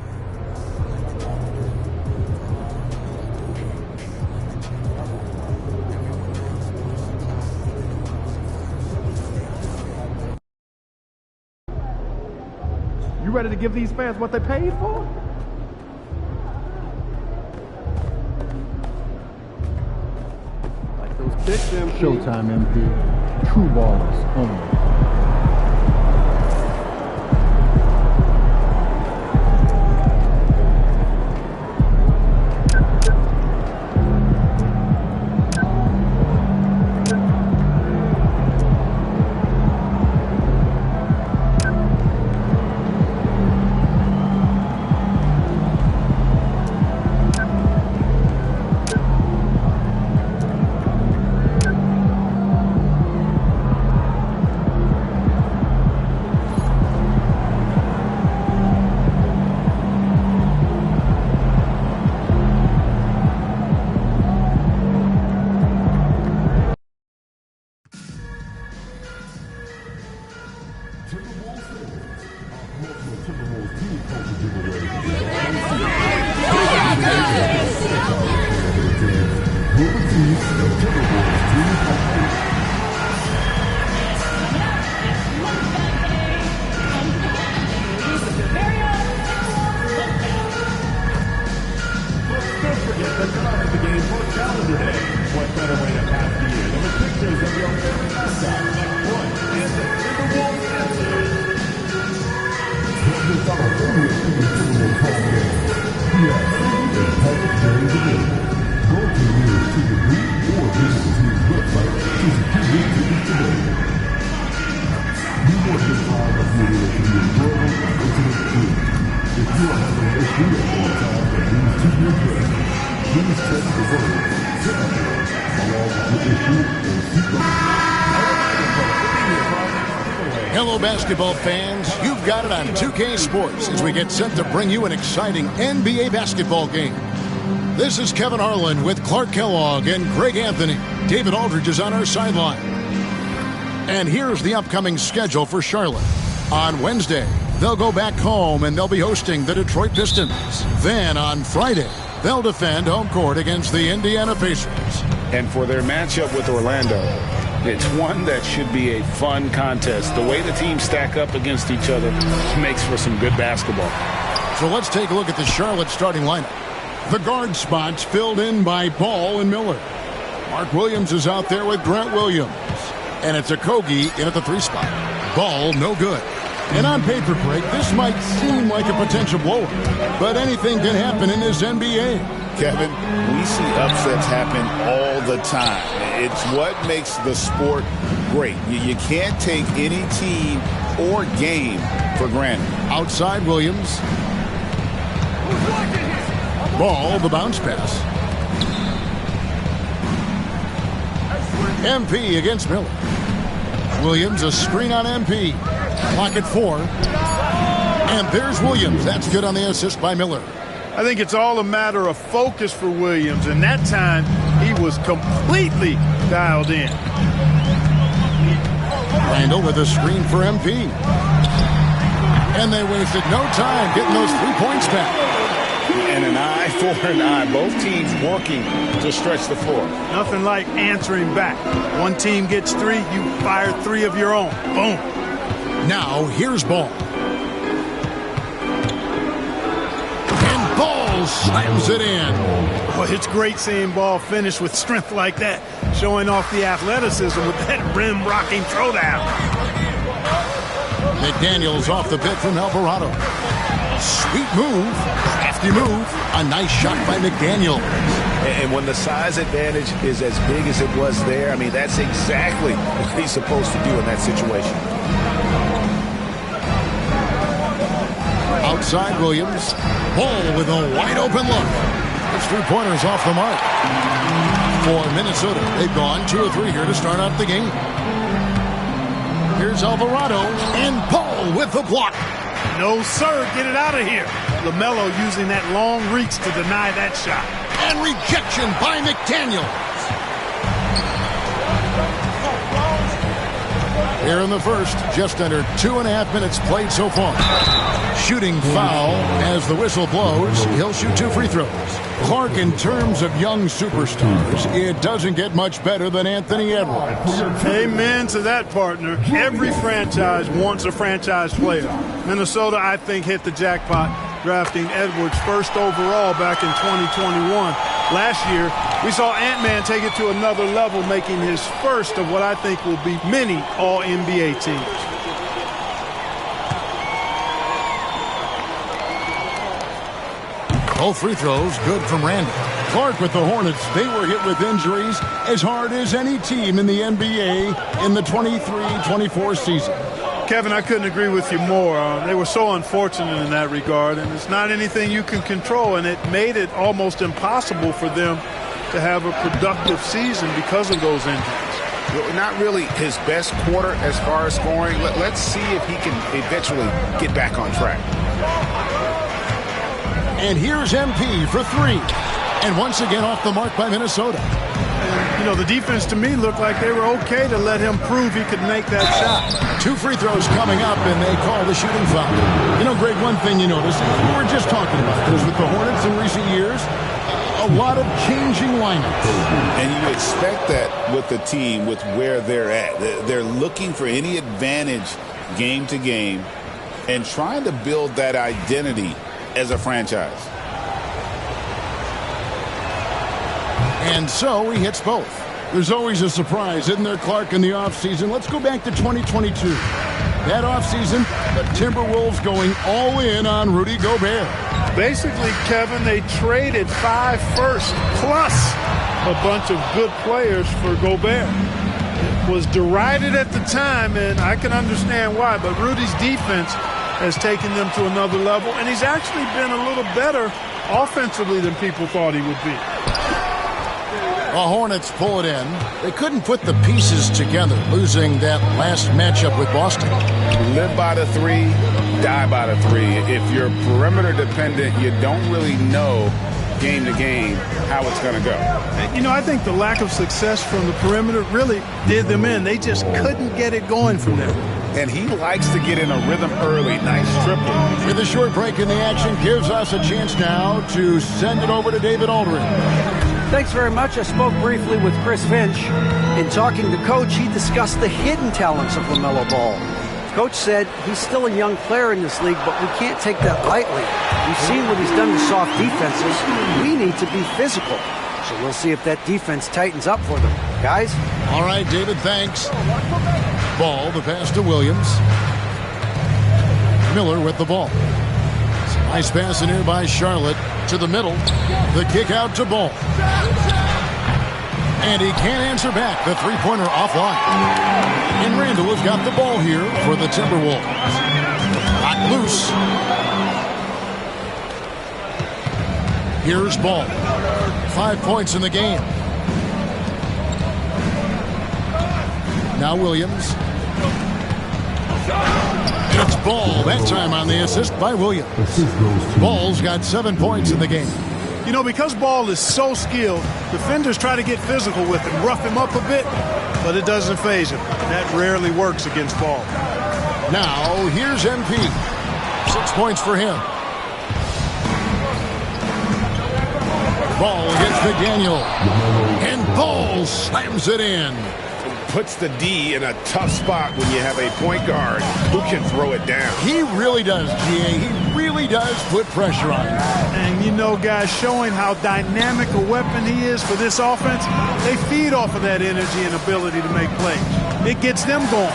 You ready to give these fans what they paid for? Like those kicks, MP. Showtime, MP. True ballers only. Hello, basketball fans. You've got it on 2K Sports as we get set to bring you an exciting NBA basketball game. This is Kevin Harlan with Clark Kellogg and Greg Anthony. David Aldridge is on our sideline. And here's the upcoming schedule for Charlotte. On Wednesday, they'll go back home and they'll be hosting the Detroit Pistons. Then on Friday, they'll defend home court against the Indiana Pacers. And for their matchup with Orlando, it's one that should be a fun contest. The way the teams stack up against each other makes for some good basketball. So let's take a look at the Charlotte starting lineup. The guard spots filled in by Ball and Miller. Mark Williams is out there with Grant Williams. And it's Okogie in at the 3 spot. Ball, no good. And on paper, Craig, this might seem like a potential blower, but anything can happen in this NBA. Kevin, we see upsets happen all the time. It's what makes the sport great. You can't take any team or game for granted. Outside Williams. Ball, the bounce pass. MP against Miller. Williams, a screen on MP. Clock at 4. And there's Williams. That's good on the assist by Miller. I think it's all a matter of focus for Williams, and that time he was completely dialed in. Randall with a screen for MP. And they wasted no time getting those 3 points back. And an eye for an eye. Both teams working to stretch the floor. Nothing like answering back. One team gets 3, you fire 3 of your own. Boom. Now, here's Ball. And Ball slams it in. Well, it's great seeing Ball finish with strength like that, showing off the athleticism with that rim-rocking throwdown. McDaniels off the bit from Alvarado. Sweet move, crafty move, a nice shot by McDaniel. And when the size advantage is as big as it was there, I mean, that's exactly what he's supposed to do in that situation. Outside Williams, Ball with a wide open look. His 3-pointers off the mark. For Minnesota, they've gone 2 of 3 here to start out the game. Here's Alvarado, and Ball with the block. No, sir. Get it out of here. LaMelo using that long reach to deny that shot. And rejection by McDaniels. Here in the first, just under 2.5 minutes played so far. Shooting foul as the whistle blows. He'll shoot 2 free throws. Clark, in terms of young superstars, it doesn't get much better than Anthony Edwards. Amen to that, partner. Every franchise wants a franchise player. Minnesota, I think, hit the jackpot drafting Edwards first overall back in 2021. Last year, we saw Ant-Man take it to another level, making his first of what I think will be many All-NBA teams. Both free throws good from Randall. Clark with the Hornets, they were hit with injuries as hard as any team in the NBA in the 23-24 season. Kevin, I couldn't agree with you more. They were so unfortunate in that regard, and it's not anything you can control, and it made it almost impossible for them to have a productive season because of those injuries. Not really his best quarter as far as scoring. Let's see if he can eventually get back on track. And here's MP for 3. And once again off the mark by Minnesota. And, you know, the defense to me looked like they were okay to let him prove he could make that shot. 2 free throws coming up, and they call the shooting foul. You know, Greg, one thing you notice, we were just talking about this with the Hornets in recent years, a lot of changing lineups. And you expect that with the team, with where they're at. They're looking for any advantage game to game and trying to build that identity as a franchise. And so he hits both. There's always a surprise, isn't there, Clark, in the offseason? Let's go back to 2022. That offseason, the Timberwolves going all in on Rudy Gobert. Basically, Kevin, they traded 5 firsts plus a bunch of good players for Gobert. It was derided at the time, and I can understand why, but Rudy's defense has taken them to another level, and he's actually been a little better offensively than people thought he would be. The Hornets pull it in. They couldn't put the pieces together, losing that last matchup with Boston. Live by the 3, die by the 3. If you're perimeter dependent, you don't really know game to game how it's going to go. You know, I think the lack of success from the perimeter really did them in. They just couldn't get it going from there. And he likes to get in a rhythm early. Nice triple. With a short break in the action, gives us a chance now to send it over to David Aldridge. Thanks very much. I spoke briefly with Chris Finch. In talking to Coach, he discussed the hidden talents of LaMelo Ball. Coach said he's still a young player in this league, but we can't take that lightly. We've seen what he's done to soft defenses. We need to be physical. So we'll see if that defense tightens up for them. Guys? All right, David, thanks. Ball, the pass to Williams. Miller with the ball. Nice pass in here by Charlotte to the middle. The kick out to Ball. And he can't answer back. The three-pointer offline. And Randall has got the ball here for the Timberwolves. Knocked loose. Here's Ball. 5 points in the game. Now Williams. It's Ball. That time on the assist by Williams. Ball's got 7 points in the game. You know, because Ball is so skilled, defenders try to get physical with him, rough him up a bit, but it doesn't faze him. That rarely works against Ball. Now, here's MP. 6 points for him. Ball against McDaniel. And Ball slams it in. Puts the D in a tough spot when you have a point guard who can throw it down. He really does, G.A. He really does put pressure on him. And you know, guys, showing how dynamic a weapon he is for this offense, they feed off of that energy and ability to make plays. It gets them going.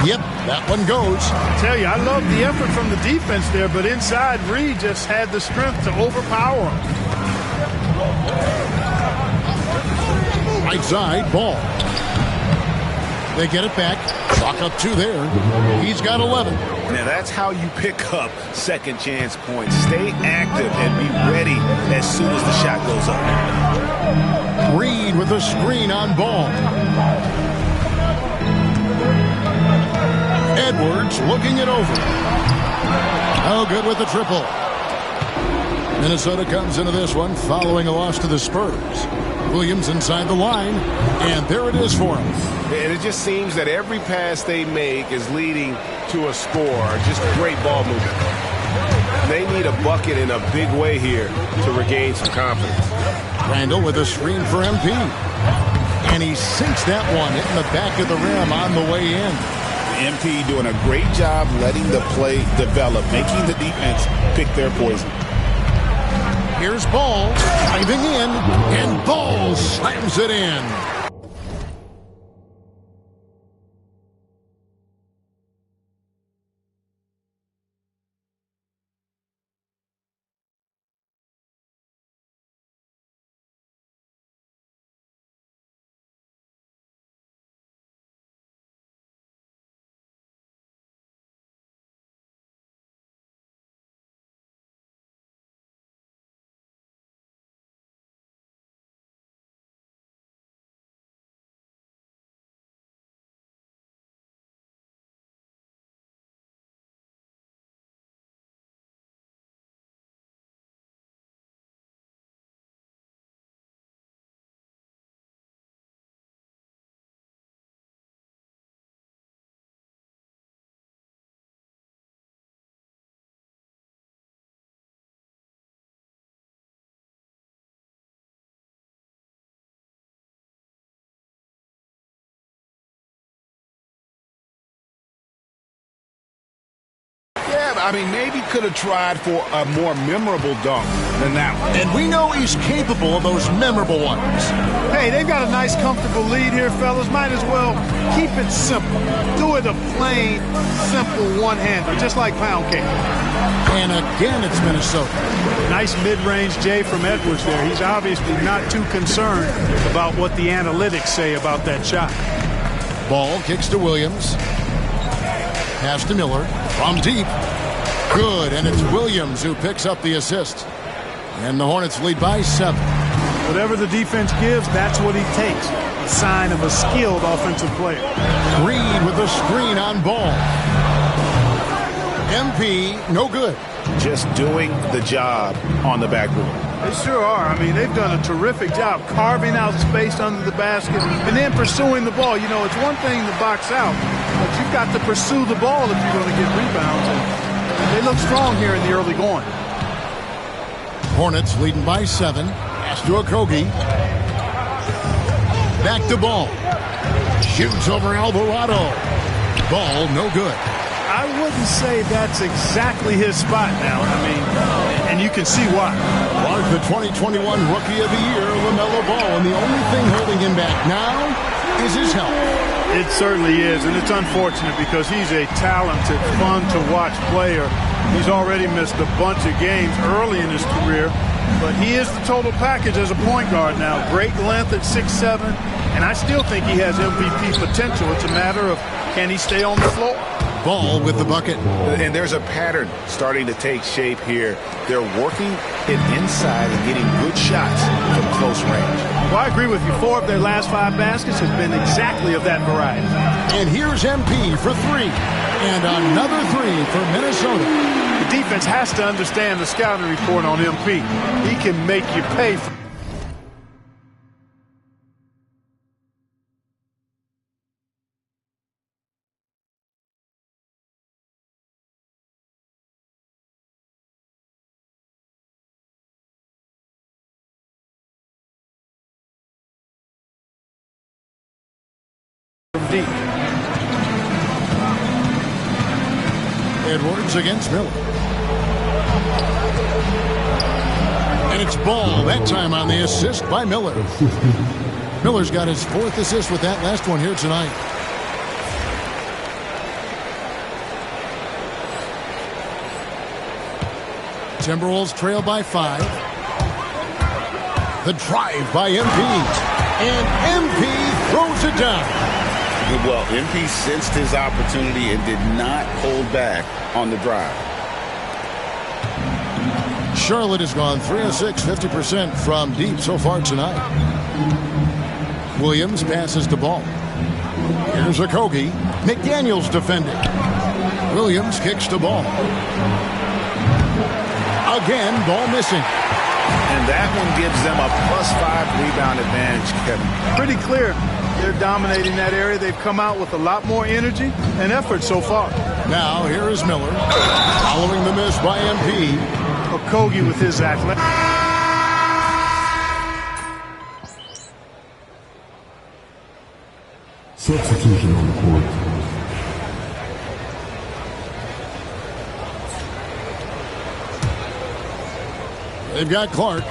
Yep, that one goes. I tell you, I love the effort from the defense there, but inside, Reed just had the strength to overpower him. Right side, Ball. They get it back. Chalk up 2 there. He's got 11. Now that's how you pick up second chance points. Stay active and be ready as soon as the shot goes up. Reed with a screen on Ball. Edwards looking it over. Oh, good with the triple. Minnesota comes into this one following a loss to the Spurs. Williams inside the line, and there it is for him. And it just seems that every pass they make is leading to a score. Just great ball movement. They need a bucket in a big way here to regain some confidence. Randall with a screen for MP. And he sinks that one, hitting the back of the rim on the way in. MP doing a great job letting the play develop, making the defense pick their poison. Here's Ball driving in, and Ball slams it in. Yeah, I mean, maybe could have tried for a more memorable dunk than that one. And we know he's capable of those memorable ones. Hey, they've got a nice, comfortable lead here, fellas. Might as well keep it simple. Do it a plain, simple one-hander, just like pound cake. And again, it's Minnesota. Nice mid-range J from Edwards there. He's obviously not too concerned about what the analytics say about that shot. Ball kicks to Williams. Pass to Miller from deep. Good, and it's Williams who picks up the assist. And the Hornets lead by 7. Whatever the defense gives, that's what he takes. A sign of a skilled offensive player. Reed with a screen on Ball. MP, no good. Just doing the job on the backboard. They sure are. I mean, they've done a terrific job carving out space under the basket and then pursuing the ball. You know, it's one thing to box out, but you've got to pursue the ball if you're going to get rebounds. And they look strong here in the early going. Hornets leading by 7. Pass to Okogie. Back to Ball. Shoots over Alvarado. Ball no good. I wouldn't say that's exactly his spot now. I mean, and you can see why. Clark, the 2021 Rookie of the Year, LaMelo Ball, and the only thing holding him back now is his health. It certainly is, and it's unfortunate because he's a talented, fun-to-watch player. He's already missed a bunch of games early in his career, but he is the total package as a point guard now. Great length at 6'7", and I still think he has MVP potential. It's a matter of can he stay on the floor. Ball with the bucket. And there's a pattern starting to take shape here. They're working it inside and getting good shots from close range. Well, I agree with you. 4 of their last 5 baskets has been exactly of that variety. And here's MP for 3. And another 3 for Minnesota. The defense has to understand the scouting report on MP. He can make you pay for deep. Edwards against Miller. And it's Ball that time on the assist by Miller. Miller's got his 4th assist with that last one here tonight. Timberwolves trail by 5. The drive by MP. And MP throws it down. Well, MP sensed his opportunity and did not hold back on the drive. Charlotte has gone 3 of 6, 50% from deep so far tonight. Williams passes the ball. Here's Okogie. McDaniels defending. Williams kicks the ball. Again, ball missing. And that one gives them a +5 rebound advantage, Kevin. Pretty clear. They're dominating that area. They've come out with a lot more energy and effort so far. Now, here is Miller. Following the miss by MP. Okogie with his athletic. Substitution on the court. They've got Clark.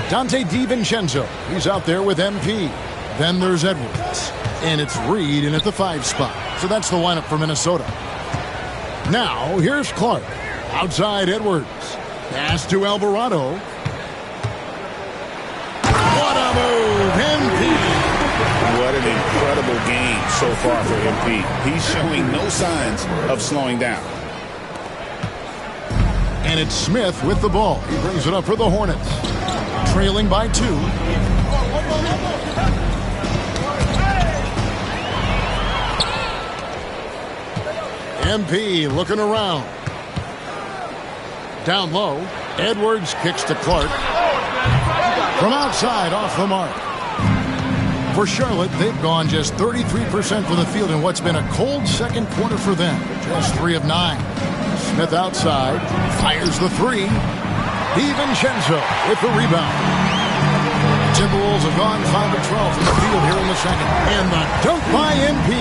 Dante DiVincenzo. He's out there with MP. Then there's Edwards. And it's Reed in at the 5 spot. So that's the lineup for Minnesota. Now, here's Clark. Outside Edwards. Pass to Alvarado. What a move! MP! What an incredible game so far for MP. He's showing no signs of slowing down. And it's Smith with the ball. He brings it up for the Hornets. Trailing by 2. MP looking around. Down low. Edwards kicks to Clark. From outside, off the mark. For Charlotte, they've gone just 33% from the field in what's been a cold second quarter for them. Just 3 of 9. Smith outside. Fires the 3. DiVincenzo with the rebound. Timberwolves have gone 5 of 12 from the field here in the second. And the dunk by MP.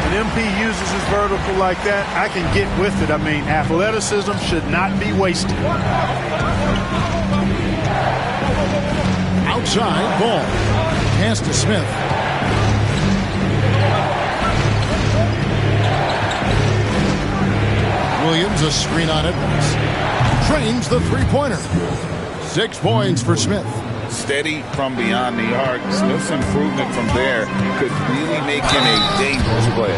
When MP uses his vertical like that, I can get with it. I mean, athleticism should not be wasted. Outside, Ball. Pass to Smith. Williams, a screen on Edwards. Trains the 3-pointer. 6 points for Smith. Steady from beyond the arc. Smith's improvement from there could really make him a dangerous player.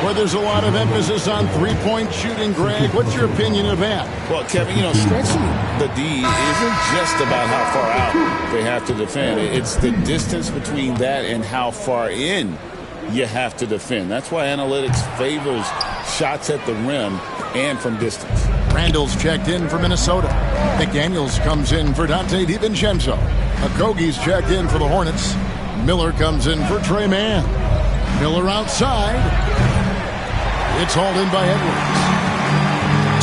Where there's a lot of emphasis on 3-point shooting, Greg. What's your opinion of that? Well, Kevin, stretching the D isn't just about how far out they have to defend. It's the distance between that and how far in you have to defend. That's why analytics favors shots at the rim and from distance. Randall's checked in for Minnesota. McDaniels comes in for Dante DiVincenzo. Okogie's checked in for the Hornets. Miller comes in for Trey Mann. Miller outside. It's hauled in by Edwards.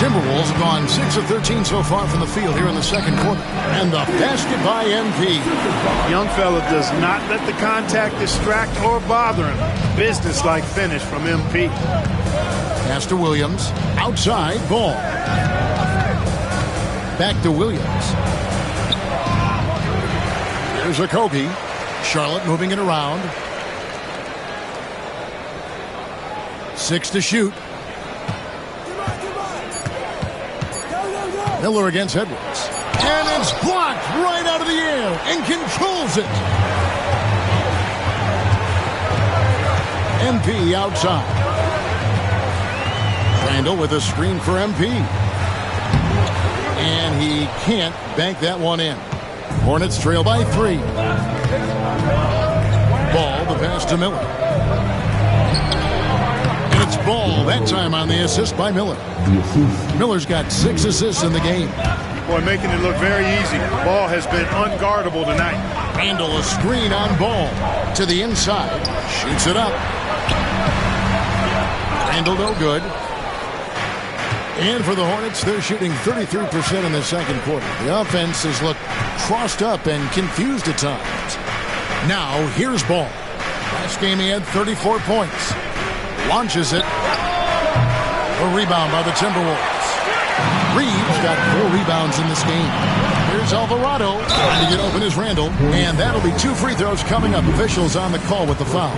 Timberwolves have gone 6 of 13 so far from the field here in the second quarter. And the basket by MP. Young fella does not let the contact distract or bother him. Business-like finish from MP. Pass to Williams. Outside, Ball. Back to Williams. Here's Okogie. Charlotte moving it around. 6 to shoot. Miller against Edwards. And it's blocked right out of the air and controls it. MP outside. Randall with a screen for MP. And he can't bank that one in. Hornets trail by 3. Ball, the pass to Miller. And it's Ball that time on the assist by Miller. Miller's got 6 assists in the game. Boy, making it look very easy. Ball has been unguardable tonight. Randall, a screen on Ball. To the inside. Shoots it up. Randall no good. And for the Hornets, they're shooting 33% in the second quarter. The offense has looked crossed up and confused at times. Now, here's Ball. Last game he had 34 points. Launches it. A rebound by the Timberwolves. Reeves got 4 rebounds in this game. Here's Alvarado trying to get open as Randall. And that'll be 2 free throws coming up. Officials on the call with the foul.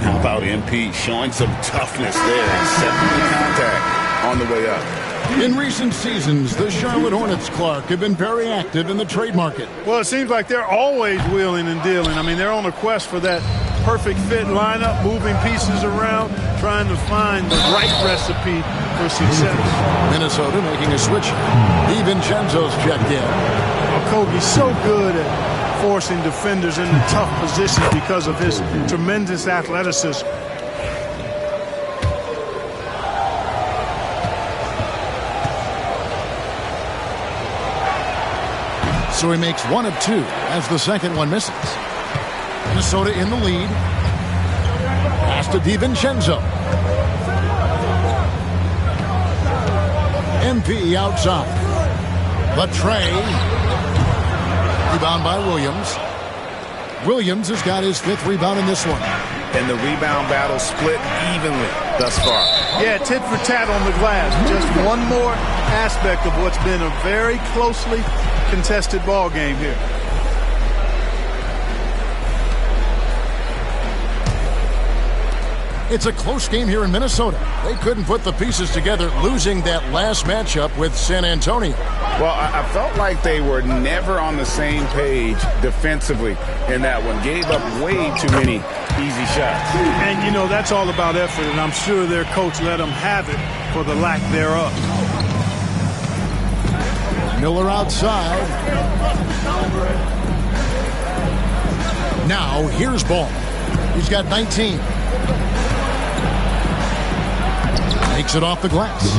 How about MP showing some toughness there and setting the contact on the way up? In recent seasons, the Charlotte Hornets, Clark, have been very active in the trade market. Well, it seems like they're always wheeling and dealing. I mean, they're on a quest for that perfect fit lineup, moving pieces around, trying to find the right recipe for success. Minnesota making a switch. DiVincenzo's checked in. Okogie's so good at forcing defenders into tough positions because of his tremendous athleticism. So he makes 1 of 2 as the second one misses. Minnesota in the lead. Pass to DiVincenzo. MP outside. Latrey. Rebound by Williams. Williams has got his 5th rebound in this one. And the rebound battle split evenly thus far. Yeah, tit for tat on the glass. Just one more aspect of what's been a very closely contested ball game here. It's a close game here in Minnesota. They couldn't put the pieces together, losing that last matchup with San Antonio. Well, I felt like they were never on the same page defensively in that one. Gave up way too many easy shots. And, you know, that's all about effort, and I'm sure their coach let them have it for the lack thereof. Miller outside. Now, here's Ball. He's got 19. Makes it off the glass.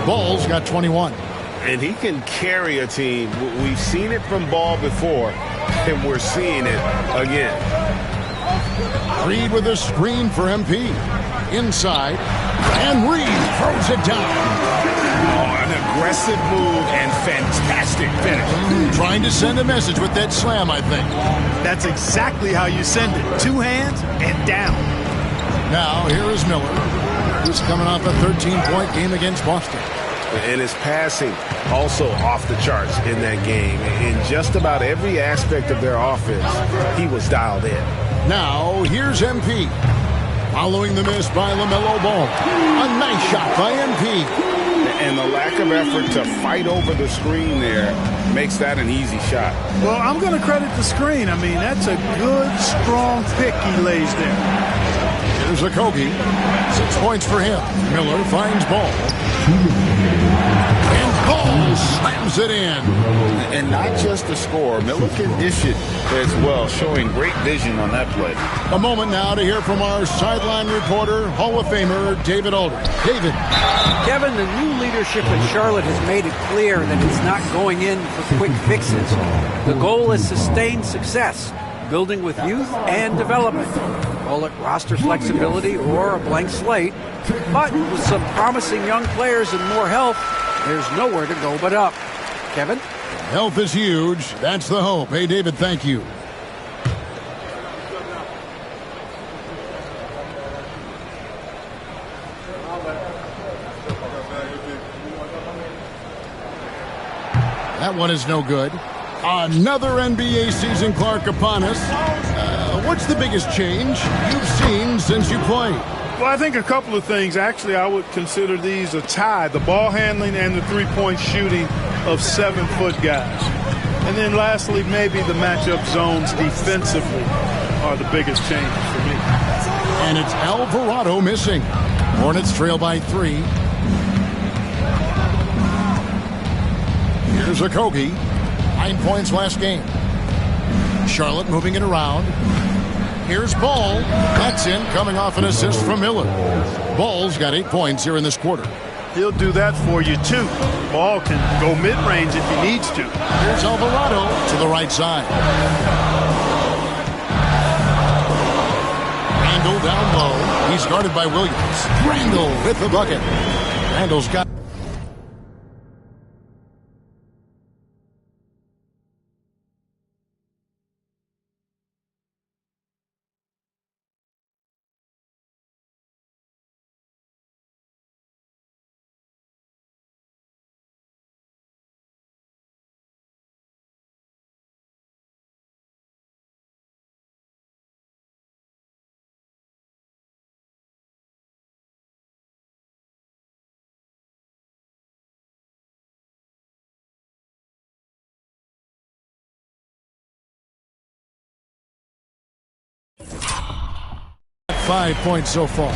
Ball's got 21. And he can carry a team. We've seen it from Ball before, and we're seeing it again. Reed with a screen for MP. Inside. And Reed throws it down. Oh, an aggressive move and fantastic finish. Trying to send a message with that slam, I think. That's exactly how you send it. 2 hands and down. Now, here is Miller, who's coming off a 13-point game against Boston. And his passing also off the charts in that game. In just about every aspect of their offense, he was dialed in. Now, here's MP. Following the miss by LaMelo Ball. A nice shot by MP. And the lack of effort to fight over the screen there makes that an easy shot. Well, I'm going to credit the screen. I mean, that's a good, strong pick he lays there. Here's Okogie. 6 points for him. Miller finds Ball. And Ball slams it in. And not just the score. Miller can dish it as well, showing great vision on that play. A moment now to hear from our sideline reporter, Hall of Famer David Aldridge. David. Kevin, the new leadership in Charlotte has made it clear that it's not going in for quick fixes. The goal is sustained success, building with youth and development. Call it roster flexibility or a blank slate. But with some promising young players and more help, there's nowhere to go but up. Kevin? Health is huge. That's the hope. Hey, David, thank you. That one is no good. Another NBA season, Clark, upon us. What's the biggest change you've seen since you played? Well, I think a couple of things. Actually, I would consider these a tie. The ball handling and the three-point shooting of 7-foot guys. And then lastly, maybe the matchup zones defensively are the biggest changes for me. And it's Alvarado missing. Hornets trail by 3. Here's Okogie. 9 points last game. Charlotte moving it around. Here's Ball. That's in, coming off an assist from Miller. Ball's got 8 points here in this quarter. He'll do that for you, too. Ball can go mid-range if he needs to. Here's Alvarado to the right side. Randall down low. He's guarded by Williams. Randall with the bucket. Randall's got... .5 points so far.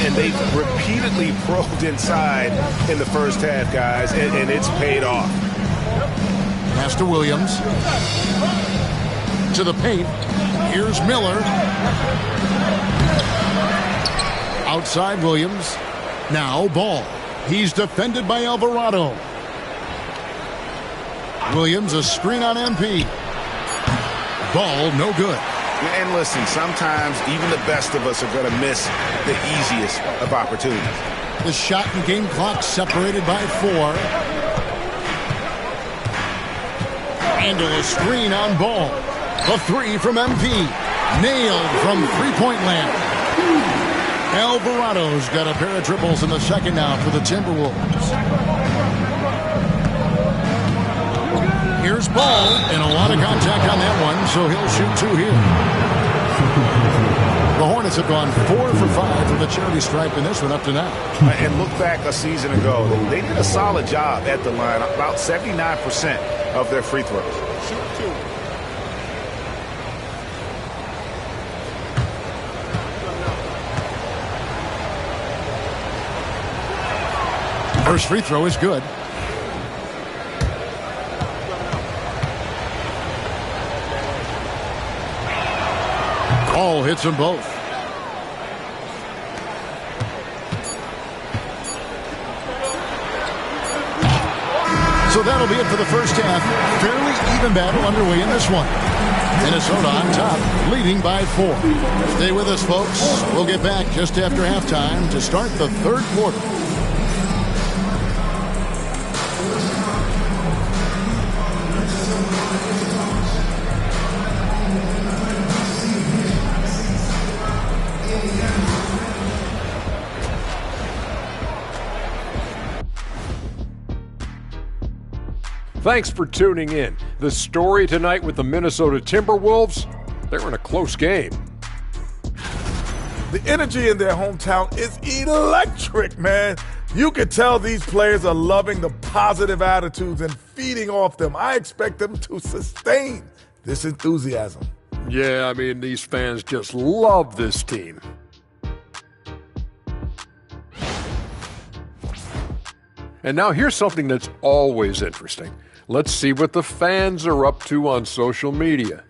And they've repeatedly probed inside in the first half, guys, and it's paid off. Pass to Williams. To the paint. Here's Miller. Outside Williams. Now Ball. He's defended by Alvarado. Williams, a screen on MP. Ball, no good. And listen, sometimes even the best of us are going to miss the easiest of opportunities. The shot and game clock separated by 4. Randall, a screen on Ball. The 3 from MP. Nailed from three-point land. Alvarado's got a pair of triples in the second now for the Timberwolves. Here's Ball, and a lot of contact on that one, so he'll shoot 2 here. The Hornets have gone 4 for 5 from the charity stripe in this one up to now. And look back a season ago, they did a solid job at the line, about 79% of their free throws. First free throw is good. Call hits them both. So that'll be it for the first half. Fairly even battle underway in this one. Minnesota on top, leading by 4. Stay with us, folks. We'll get back just after halftime to start the third quarter. Thanks for tuning in. The story tonight with the Minnesota Timberwolves, they're in a close game. The energy in their hometown is electric, man. You can tell these players are loving the positive attitudes and feeding off them. I expect them to sustain this enthusiasm. Yeah, I mean, these fans just love this team. And now here's something that's always interesting. Let's see what the fans are up to on social media.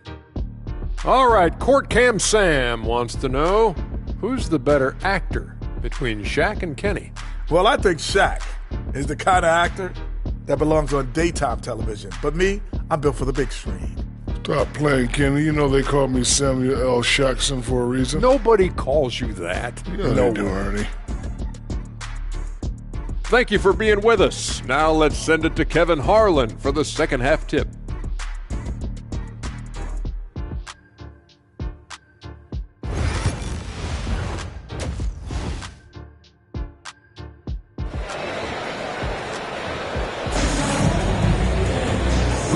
All right, Court Cam Sam wants to know, who's the better actor between Shaq and Kenny? Well, I think Shaq is the kind of actor that belongs on daytime television. But me, I'm built for the big screen. Stop playing, Kenny. You know they call me Samuel L. Jackson for a reason. Nobody calls you that. Yeah, they do, Ernie. Thank you for being with us. Now let's send it to Kevin Harlan for the second half tip.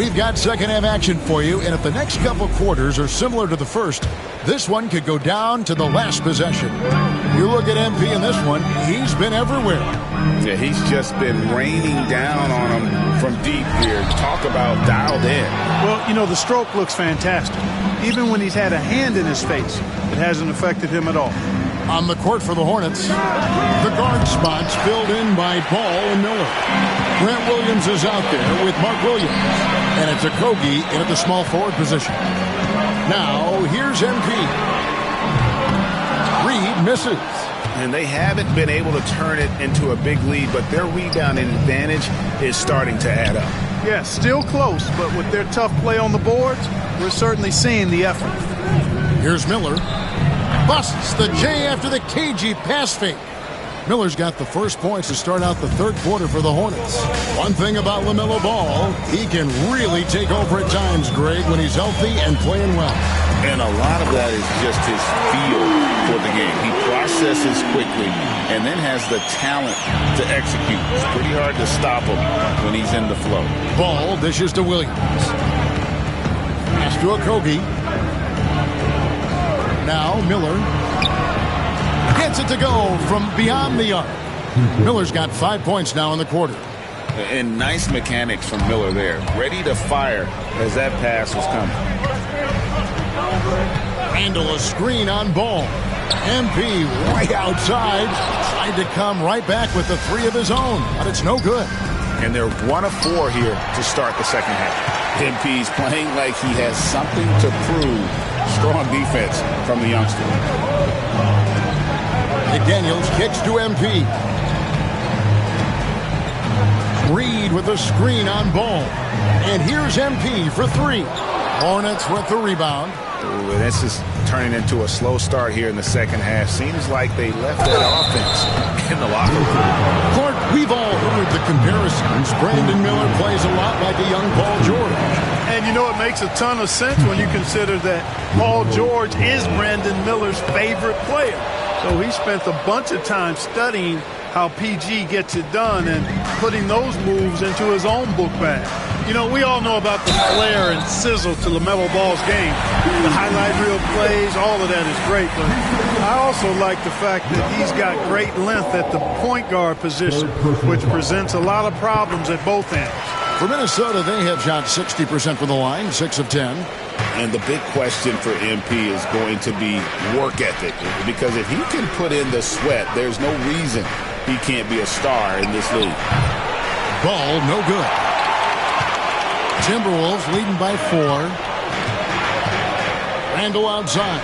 We've got second half action for you, and if the next couple quarters are similar to the first, this one could go down to the last possession. You look at MP in this one, he's been everywhere. Yeah, he's just been raining down on him from deep here. Talk about dialed in. Well, you know, the stroke looks fantastic. Even when he's had a hand in his face, it hasn't affected him at all. On the court for the Hornets, the guard spots filled in by Ball and Miller. Grant Williams is out there with Mark Williams, and it's Okogie in at the small forward position. Now, here's MP. Reed misses. And they haven't been able to turn it into a big lead, but their rebounding advantage is starting to add up. Yeah, still close, but with their tough play on the boards, we're certainly seeing the effort. Here's Miller. Busts the J after the cagey pass fake. Miller's got the first points to start out the third quarter for the Hornets. One thing about LaMelo Ball, he can really take over at times, Greg, when he's healthy and playing well. And a lot of that is just his feel for the game. He processes quickly and then has the talent to execute. It's pretty hard to stop him when he's in the flow. Ball dishes to Williams. Pass to Okogie. Now Miller gets it to go from beyond the arc. Miller's got 5 points now in the quarter. And nice mechanics from Miller there. Ready to fire as that pass was coming. Randall a screen on Ball. MP right outside. Tried to come right back with the three of his own, but it's no good. And they're 1 of 4 here to start the second half. MP's playing like he has something to prove. Strong defense from the youngster. McDaniels kicks to MP. Reed with a screen on Ball. And here's MP for 3. Hornets with the rebound. Ooh, this is turning into a slow start here in the second half. Seems like they left that offense in the locker room. Clark, we've all heard the comparisons. Brandon Miller plays a lot like a young Paul George. And you know, it makes a ton of sense when you consider that Paul George is Brandon Miller's favorite player. So he spent a bunch of time studying how PG gets it done and putting those moves into his own book bag. You know, we all know about the flair and sizzle to LaMelo Ball's game. The highlight reel plays, all of that is great. But I also like the fact that he's got great length at the point guard position, which presents a lot of problems at both ends. For Minnesota, they have shot 60% from the line, 6 of 10. And the big question for MP is going to be work ethic. Because if he can put in the sweat, there's no reason he can't be a star in this league. Ball, no good. Timberwolves leading by 4. Randall outside.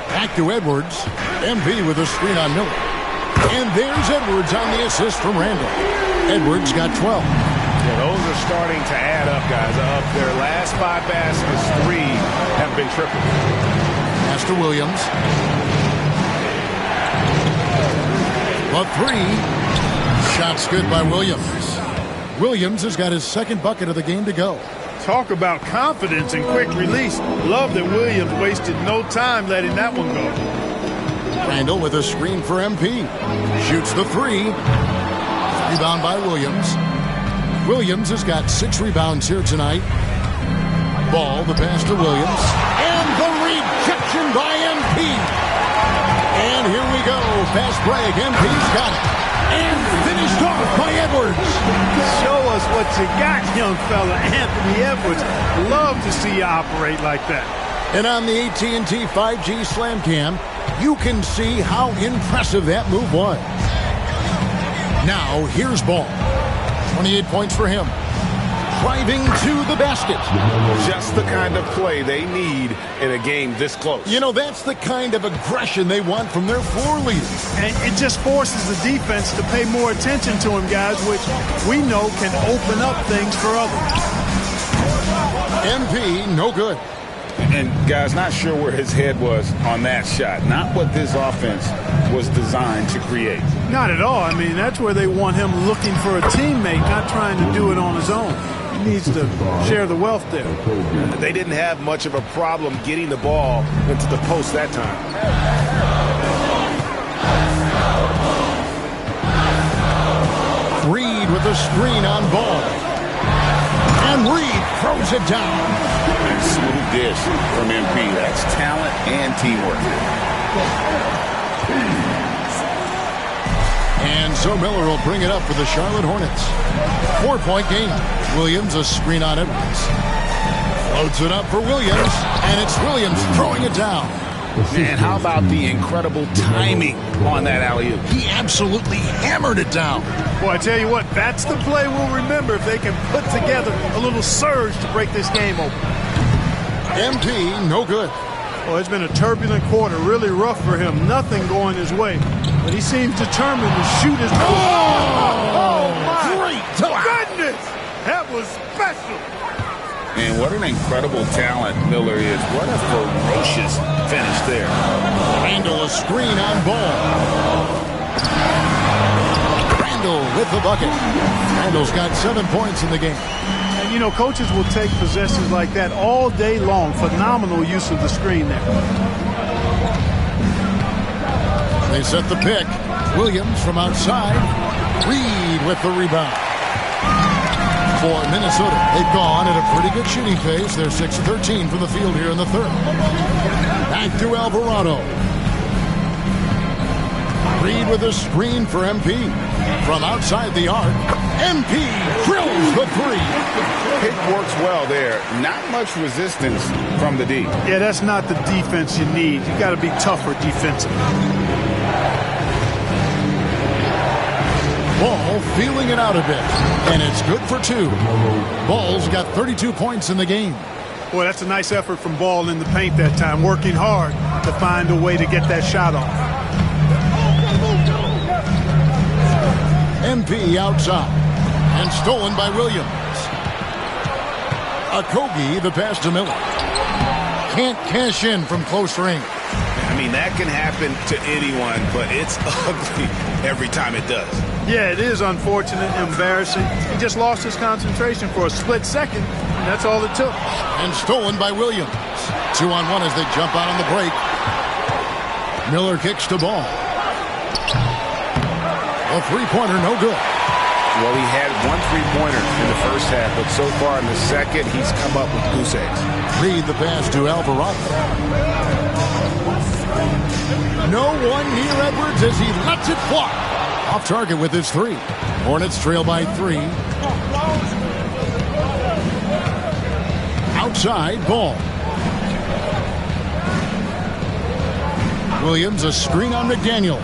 Back to Edwards. MP with a screen on Miller. And there's Edwards on the assist from Randall. Edwards got 12. Yeah, those are starting to add up, guys. Of their last 5 baskets, 3 have been triple. Pass to Williams. A 3. Shots good by Williams. Williams has got his second bucket of the game to go. Talk about confidence and quick release. Love that Williams wasted no time letting that one go. Randall with a screen for MP. Shoots the 3. Rebound by Williams. Williams has got 6 rebounds here tonight. Ball, the pass to Williams. And the rejection by MP. And here we go. Fast break. MP's got it. And finished off by Edwards. Show us what you got, young fella. Anthony Edwards. Love to see you operate like that. And on the AT&T 5G Slam Cam, you can see how impressive that move was. Now, here's Ball. 28 points for him. Driving to the basket. Just the kind of play they need in a game this close. You know, that's the kind of aggression they want from their floor leaders. And it just forces the defense to pay more attention to him, guys, which we know can open up things for others. MP, no good. And, guys, not sure where his head was on that shot. Not what this offense was designed to create. Not at all. I mean, that's where they want him looking for a teammate, not trying to do it on his own. He needs to share the wealth there. They didn't have much of a problem getting the ball into the post that time. Reed with a screen on Ball. And Reed throws it down. Smooth dish from MP. That's talent and teamwork. And so Miller will bring it up for the Charlotte Hornets. 4-point game. Williams, a screen on Edwards. Floats it up for Williams, and it's Williams throwing it down. Man, how about the incredible timing on that alley-oop? He absolutely hammered it down. Boy, I tell you what, that's the play we'll remember if they can put together a little surge to break this game open. MP, no good. Well, it's been a turbulent quarter, really rough for him. Nothing going his way. But he seems determined to shoot his ball. Oh, my goodness! That was special. And what an incredible talent Miller is. What a ferocious finish there. Randall a screen on ball. Randall with the bucket. Randall's got 7 points in the game. And, you know, coaches will take possessions like that all day long. Phenomenal use of the screen there. They set the pick. Williams from outside. Reed with the rebound. For Minnesota, they've gone at a pretty good shooting pace. They're 6-13 from the field here in the third. Back to Alvarado. Reed with a screen for MP. From outside the arc, MP drills the three. Pick works well there. Not much resistance from the D. Yeah, that's not the defense you need. You got to be tougher defensively. Ball feeling it out a bit, and it's good for 2. Ball's got 32 points in the game. Boy, that's a nice effort from Ball in the paint that time, working hard to find a way to get that shot off. MP outside, and stolen by Williams. Okogie, the pass to Miller. Can't cash in from close range. I mean, that can happen to anyone, but it's ugly every time it does. Yeah, it is unfortunate, embarrassing. He just lost his concentration for a split second, and that's all it took. And stolen by Williams. 2-on-1 as they jump out on the break. Miller kicks the ball. A three-pointer, no good. Well, he had 1 3-pointer in the first half, but so far in the second, he's come up with goose eggs. Reed the pass to Alvarado. No one near Edwards as he lets it fly. Off target with his 3. Hornets trail by 3. Outside, Ball. Williams, a screen on McDaniel.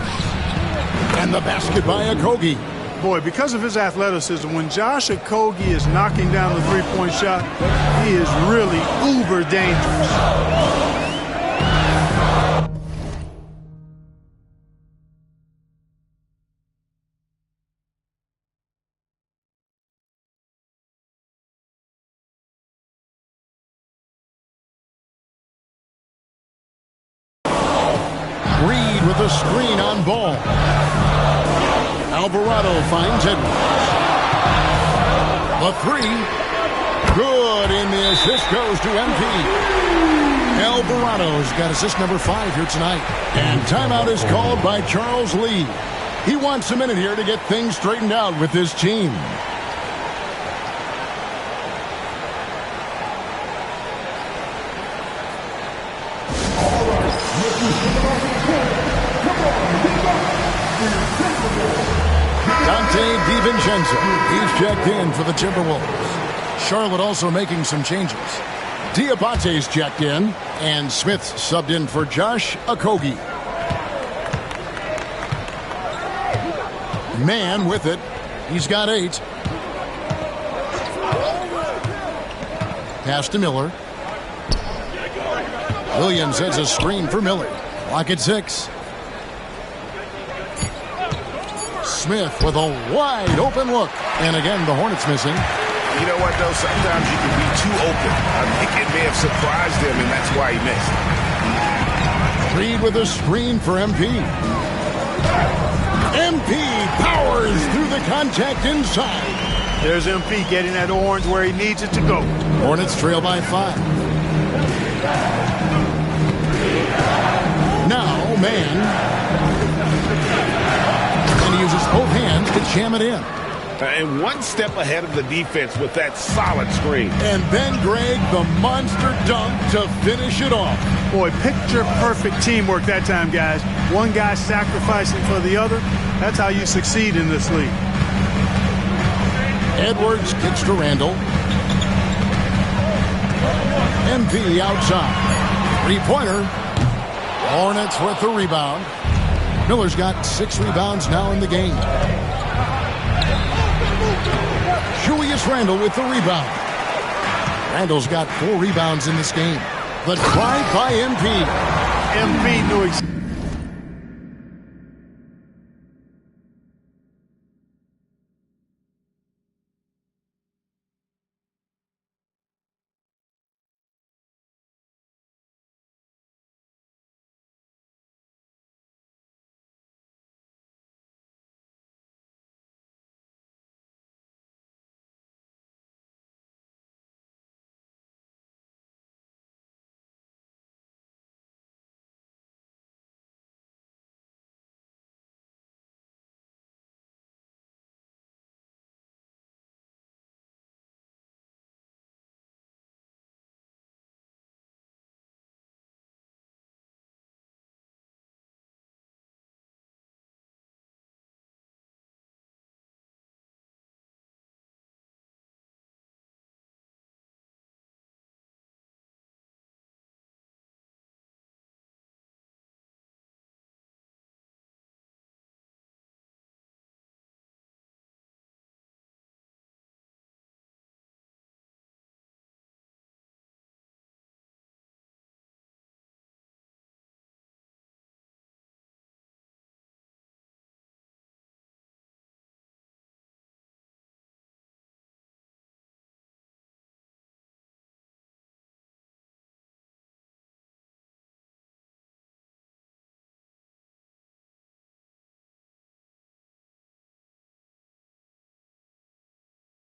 And the basket by Okogie. Boy, because of his athleticism, when Josh Okogie is knocking down the three-point shot, he is really uber dangerous. Reed with a screen on Ball. Alvarado finds Edwards. The 3. Good, and the assist goes to MP. Alvarado's got assist number 5 here tonight. And timeout is called by Charles Lee. He wants a minute here to get things straightened out with his team. Dante DiVincenzo, he's checked in for the Timberwolves. Charlotte also making some changes. Diabate's checked in, and Smith's subbed in for Josh Okogie. Man with it. He's got 8. Pass to Miller. Williams has a screen for Miller. Clock at 6. Smith with a wide open look. And again, the Hornets missing. You know what, though? Sometimes you can be too open. I think it may have surprised him, and that's why he missed. Reed with a screen for MP. MP powers through the contact inside. There's MP getting that orange where he needs it to go. Hornets trail by 5. Now, man. And he uses both hands to jam it in. And one step ahead of the defense with that solid screen. And then, Greg, the monster dunk to finish it off. Boy, picture-perfect teamwork that time, guys. One guy sacrificing for the other. That's how you succeed in this league. Edwards kicks to Randall. MP outside. Three-pointer. Hornets with the rebound. Miller's got 6 rebounds now in the game. Julius Randle with the rebound. Randle's got 4 rebounds in this game. The drive by MP. MP knew exactly.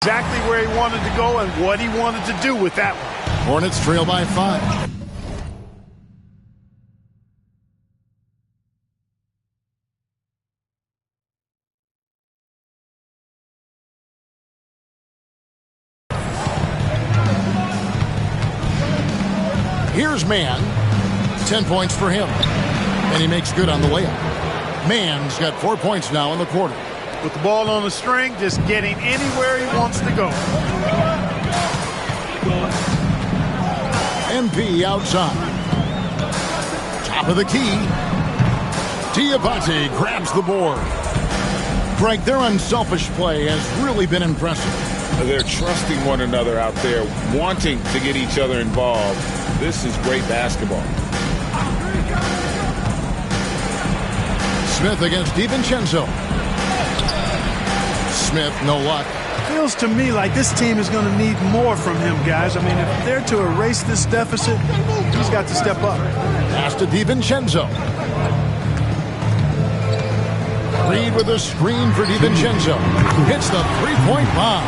Exactly where he wanted to go and what he wanted to do with that one. Hornets trail by 5. Here's Mann. 10 points for him. And he makes good on the layup. Mann's got 4 points now in the quarter. With the ball on the string, just getting anywhere he wants to go. MP outside. Top of the key. Diabate grabs the board. Greg, their unselfish play has really been impressive. They're trusting one another out there, wanting to get each other involved. This is great basketball. Smith against DiVincenzo. Smith, no luck. Feels to me like this team is going to need more from him, guys. I mean, if they're to erase this deficit, he's got to step up. Pass to DiVincenzo. Reed with a screen for DiVincenzo. Hits the three-point bomb.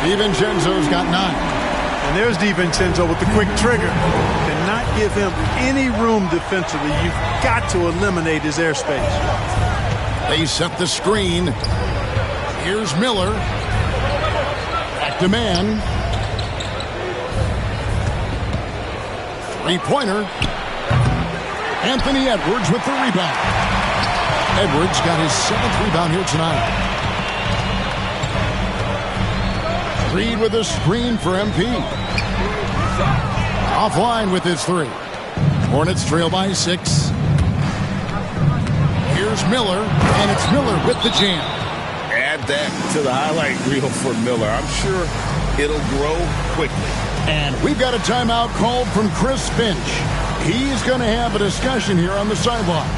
DiVincenzo's got 9. And there's DiVincenzo with the quick trigger. Cannot give him any room defensively. You've got to eliminate his airspace. They set the screen. Here's Miller. Back to Mann. Three-pointer. Anthony Edwards with the rebound. Edwards got his 7th rebound here tonight. Reed with a screen for MP. Offline with his 3. Hornets trail by 6. Here's Miller, and it's Miller with the jam. Add that to the highlight reel for Miller. I'm sure it'll grow quickly. And we've got a timeout called from Chris Finch. He's going to have a discussion here on the sideline.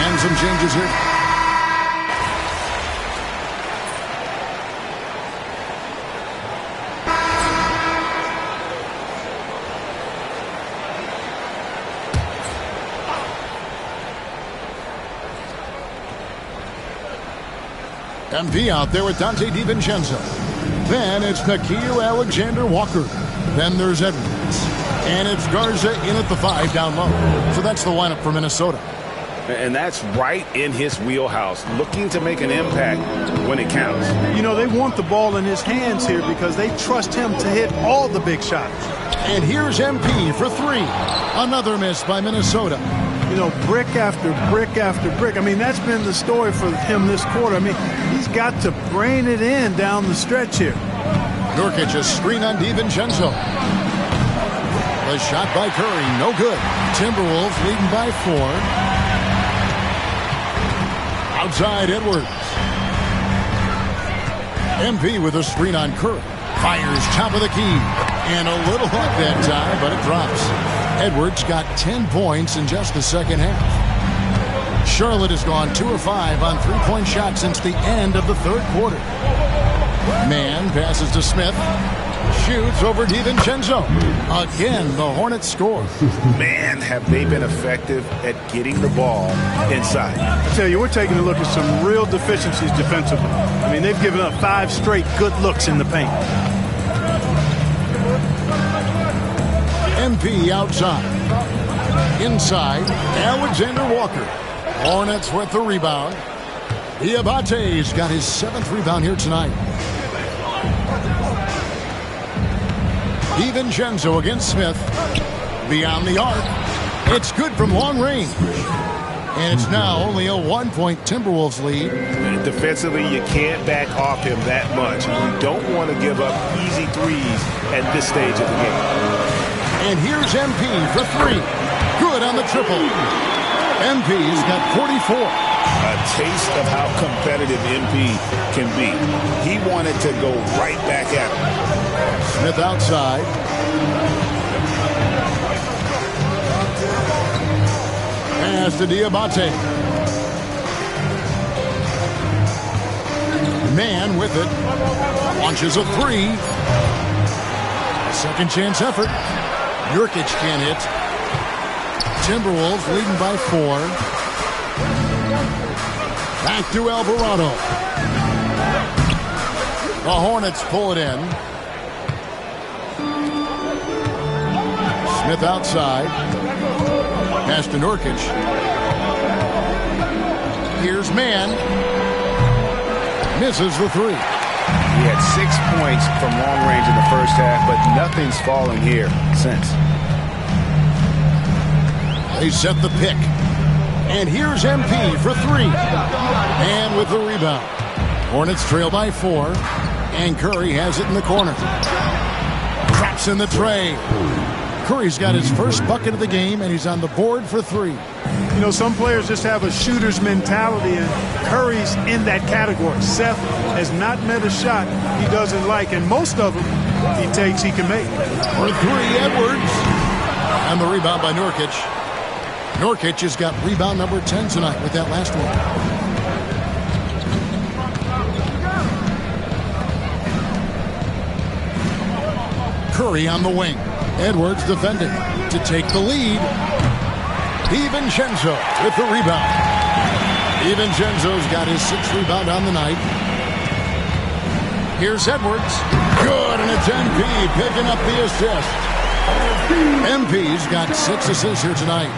And some changes here. MP out there with Dante DiVincenzo. Then it's Nickeil Alexander-Walker. Then there's Edwards. And it's Garza in at the 5 down low. So that's the lineup for Minnesota. And that's right in his wheelhouse, looking to make an impact when it counts. You know, they want the ball in his hands here because they trust him to hit all the big shots. And here's MP for 3. Another miss by Minnesota. You know, brick after brick after brick. I mean, that's been the story for him this quarter. I mean, he's got to brain it in down the stretch here. Nurkic, a screen on DiVincenzo. The shot by Curry, no good. Timberwolves leading by 4. Outside Edwards. MP with a screen on Curry. Fires top of the key. And a little hook that time, but it drops. Edwards got 10 points in just the second half. Charlotte has gone 2 of 5 on three-point shots since the end of the third quarter. Mann passes to Smith. Shoots over DiVincenzo. Again, the Hornets score. Man, have they been effective at getting the ball inside. I tell you, we're taking a look at some real deficiencies defensively. I mean, they've given up 5 straight good looks in the paint. MP outside. Inside, Alexander-Walker. Hornets with the rebound. Diabate's got his 7th rebound here tonight. DiVincenzo against Smith. Beyond the arc. It's good from long range. And it's now only a 1-point Timberwolves lead. Defensively, you can't back off him that much. You don't want to give up easy threes at this stage of the game. And here's MP for 3. Good on the triple. MP's got 44. A taste of how competitive MP can be. He wanted to go right back at him. Smith outside. Pass to Diabate. Mann with it. Launches a 3. A second chance effort. Nurkic can't hit. Timberwolves leading by 4. Back to Alvarado. The Hornets pull it in. Smith outside. Pass to Nurkic. Here's Mann. Misses the 3. He had 6 points from long range in the first half, but nothing's fallen here since. They set the pick. And here's MP for 3. And with the rebound. Hornets trail by 4. And Curry has it in the corner. Traps in the tray. Curry's got his first bucket of the game, and he's on the board for 3. You know, some players just have a shooter's mentality, and Curry's in that category. Seth has not met a shot he doesn't like, and most of them he takes he can make. For 3, Edwards. And the rebound by Nurkic. Nurkic has got rebound number 10 tonight with that last one. Curry on the wing. Edwards defending to take the lead. DiVincenzo with the rebound. DiVincenzo's got his 6th rebound on the night. Here's Edwards. Good, and it's MP picking up the assist. MP's got 6 assists here tonight.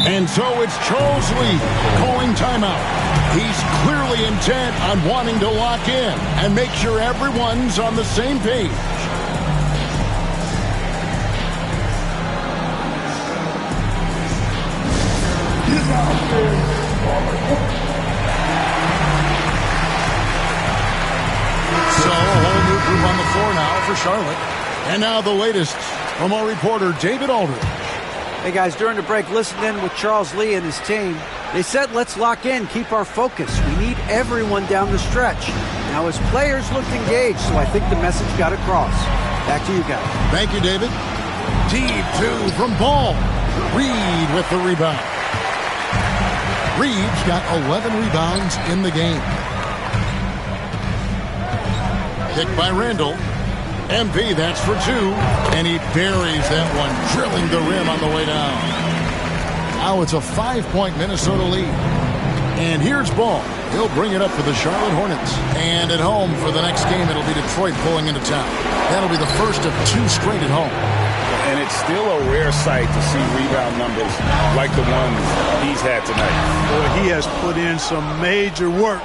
And so it's Charles Lee calling timeout. He's clearly intent on wanting to lock in and make sure everyone's on the same page. So a whole new group on the floor now for Charlotte. And now the latest from our reporter David Aldridge. Hey guys, during the break, listen in with Charles Lee and his team. They said, let's lock in, keep our focus. We need everyone down the stretch. Now his players looked engaged, so I think the message got across. Back to you guys. Thank you, David. Deep 2 from Ball. Reed with the rebound. Reed's got 11 rebounds in the game. Picked by Randall. MP, that's for 2. And he buries that one, drilling the rim on the way down. Now it's a 5-point Minnesota lead. And here's Ball. He'll bring it up for the Charlotte Hornets. And at home for the next game, it'll be Detroit pulling into town. That'll be the first of 2 straight at home. And it's still a rare sight to see rebound numbers like the ones he's had tonight. Boy, he has put in some major work.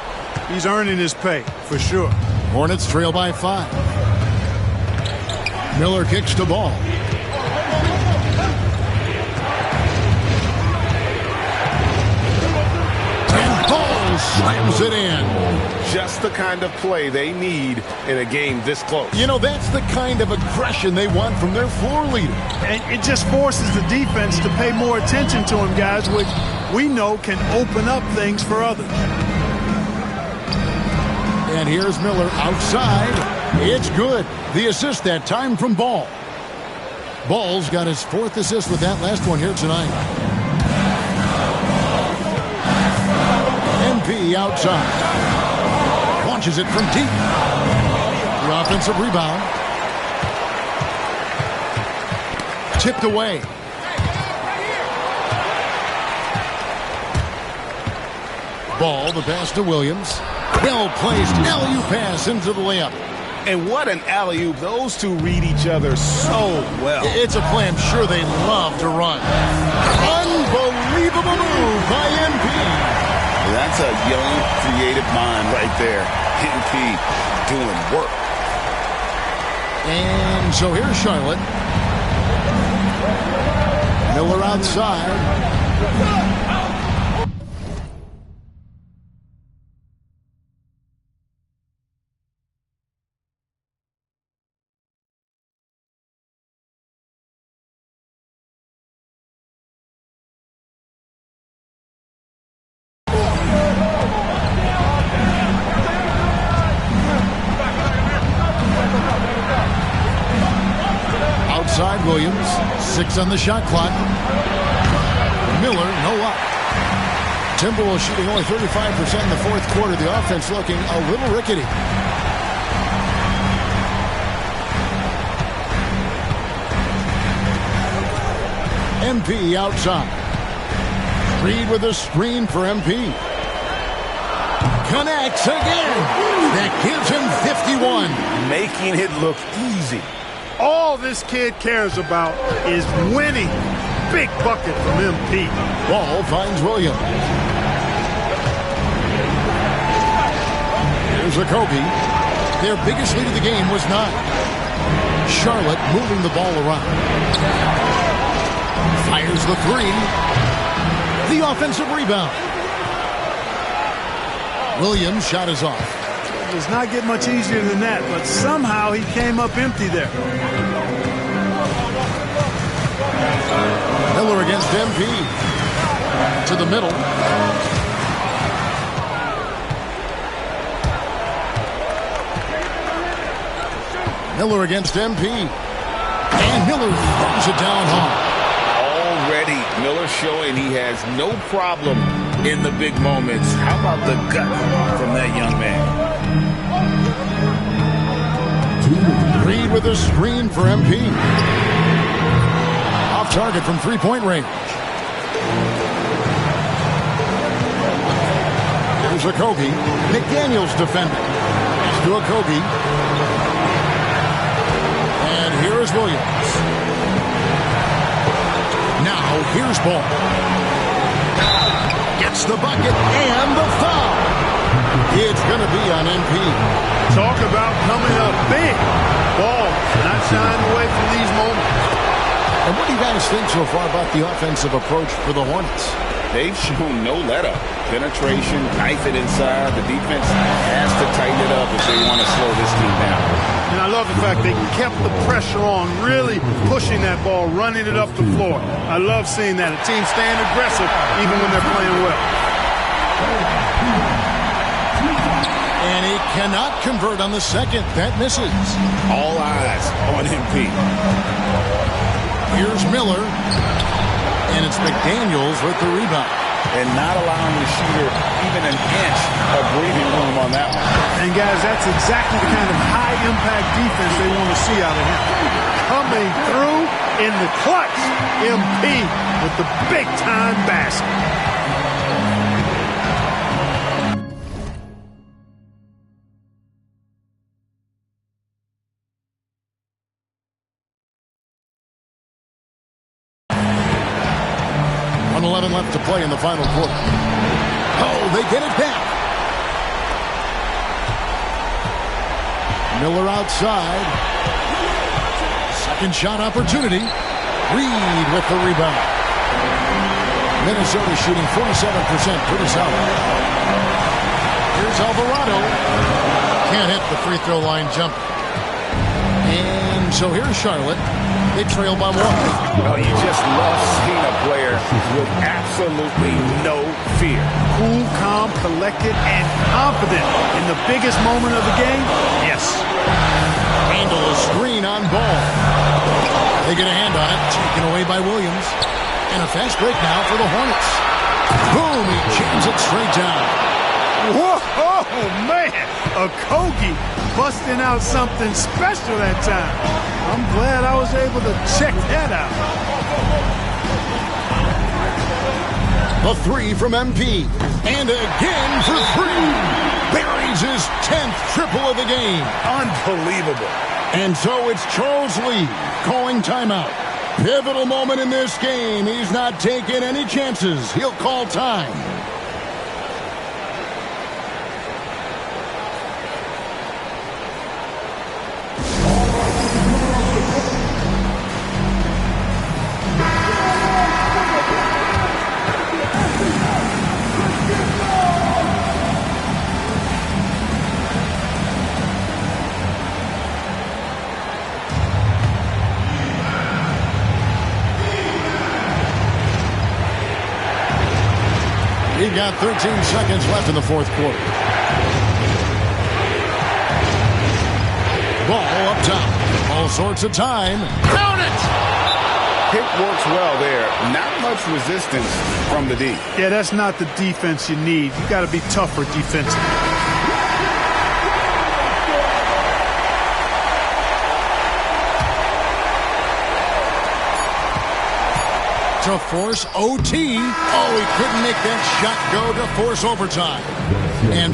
He's earning his pay, for sure. Hornets trail by 5. Miller kicks to Ball. And Ball slams it in. Just the kind of play they need in a game this close. You know, that's the kind of aggression they want from their floor leader. And it just forces the defense to pay more attention to him, guys, which we know can open up things for others. And here's Miller outside. It's good. The assist that time from Ball. Ball's got his 4th assist with that last one here tonight. MP outside. Launches it from deep. The offensive rebound. Tipped away. Ball, the pass to Williams. Well-placed alley-oop pass into the layup. And what an alley-oop. Those two read each other so well. It's a play I'm sure they love to run. Unbelievable move by MP. That's a young, creative mind right there. MP doing work. And so here's Charlotte. Miller outside. Outside Williams, 6 on the shot clock. Miller, no up. Timberwolves shooting only 35% in the 4th quarter. The offense looking a little rickety. MP outside. Reed with a screen for MP. Connects again. That gives him 51. Making it look easy. All this kid cares about is winning. Big bucket from MP. Ball finds Williams. Here's Okogie. Their biggest lead of the game was 9. Charlotte moving the ball around. Fires the 3. The offensive rebound. Williams' shot is off. It does not get much easier than that, but somehow he came up empty there. Miller against MP. To the middle. Miller against MP. And Miller throws it down hard. Already, Miller showing he has no problem in the big moments. How about the gut from that young man? Reed with a screen for MP. Off target from 3-point range. Here's Okogie. McDaniels defending. It's to Okogie. And here is Williams. Now here's Ball. Gets the bucket and the foul. It's going to be on MP. Talk about coming up big. Ball not shying away from these moments. And what do you guys think so far about the offensive approach for the Hornets? They've shown no let-up. Penetration, knife it inside. The defense has to tighten it up if they want to slow this team down. And I love the fact they kept the pressure on, really pushing that ball, running it up the floor. I love seeing that. A team staying aggressive even when they're playing well. And he cannot convert on the second. That misses. All eyes on MP. Here's Miller. And it's McDaniels with the rebound. And not allowing the shooter even an inch of breathing room on that one. And, guys, that's exactly the kind of high-impact defense they want to see out of him. Coming through in the clutch. MP with the big-time basket. 1:11 left to play in the final quarter. Oh, they get it back. Miller outside. Second shot opportunity. Reed with the rebound. Minnesota shooting 47%. Pretty solid. Here's Alvarado. Can't hit the free throw line jump. And so here's Charlotte. They trail by 1. Oh, you just love seeing a player with absolutely no fear. Cool, calm, collected, and confident in the biggest moment of the game. Yes. Handle a screen on ball. They get a hand on it. Taken away by Williams. And a fast break now for the Hornets. Boom! He jams it straight down. Whoa, man. Okogie busting out something special that time. I'm glad I was able to check that out. A 3 from MP. And again for 3. Buries his 10th triple of the game. Unbelievable. And so it's Charles Lee calling timeout. Pivotal moment in this game. He's not taking any chances. He'll call time. He got 13 seconds left in the fourth quarter. Ball up top. All sorts of time. Count it! Pick works well there. Not much resistance from the D. Yeah, that's not the defense you need. You got to be tougher defensively. To force OT. Oh, he couldn't make that shot go to force overtime. And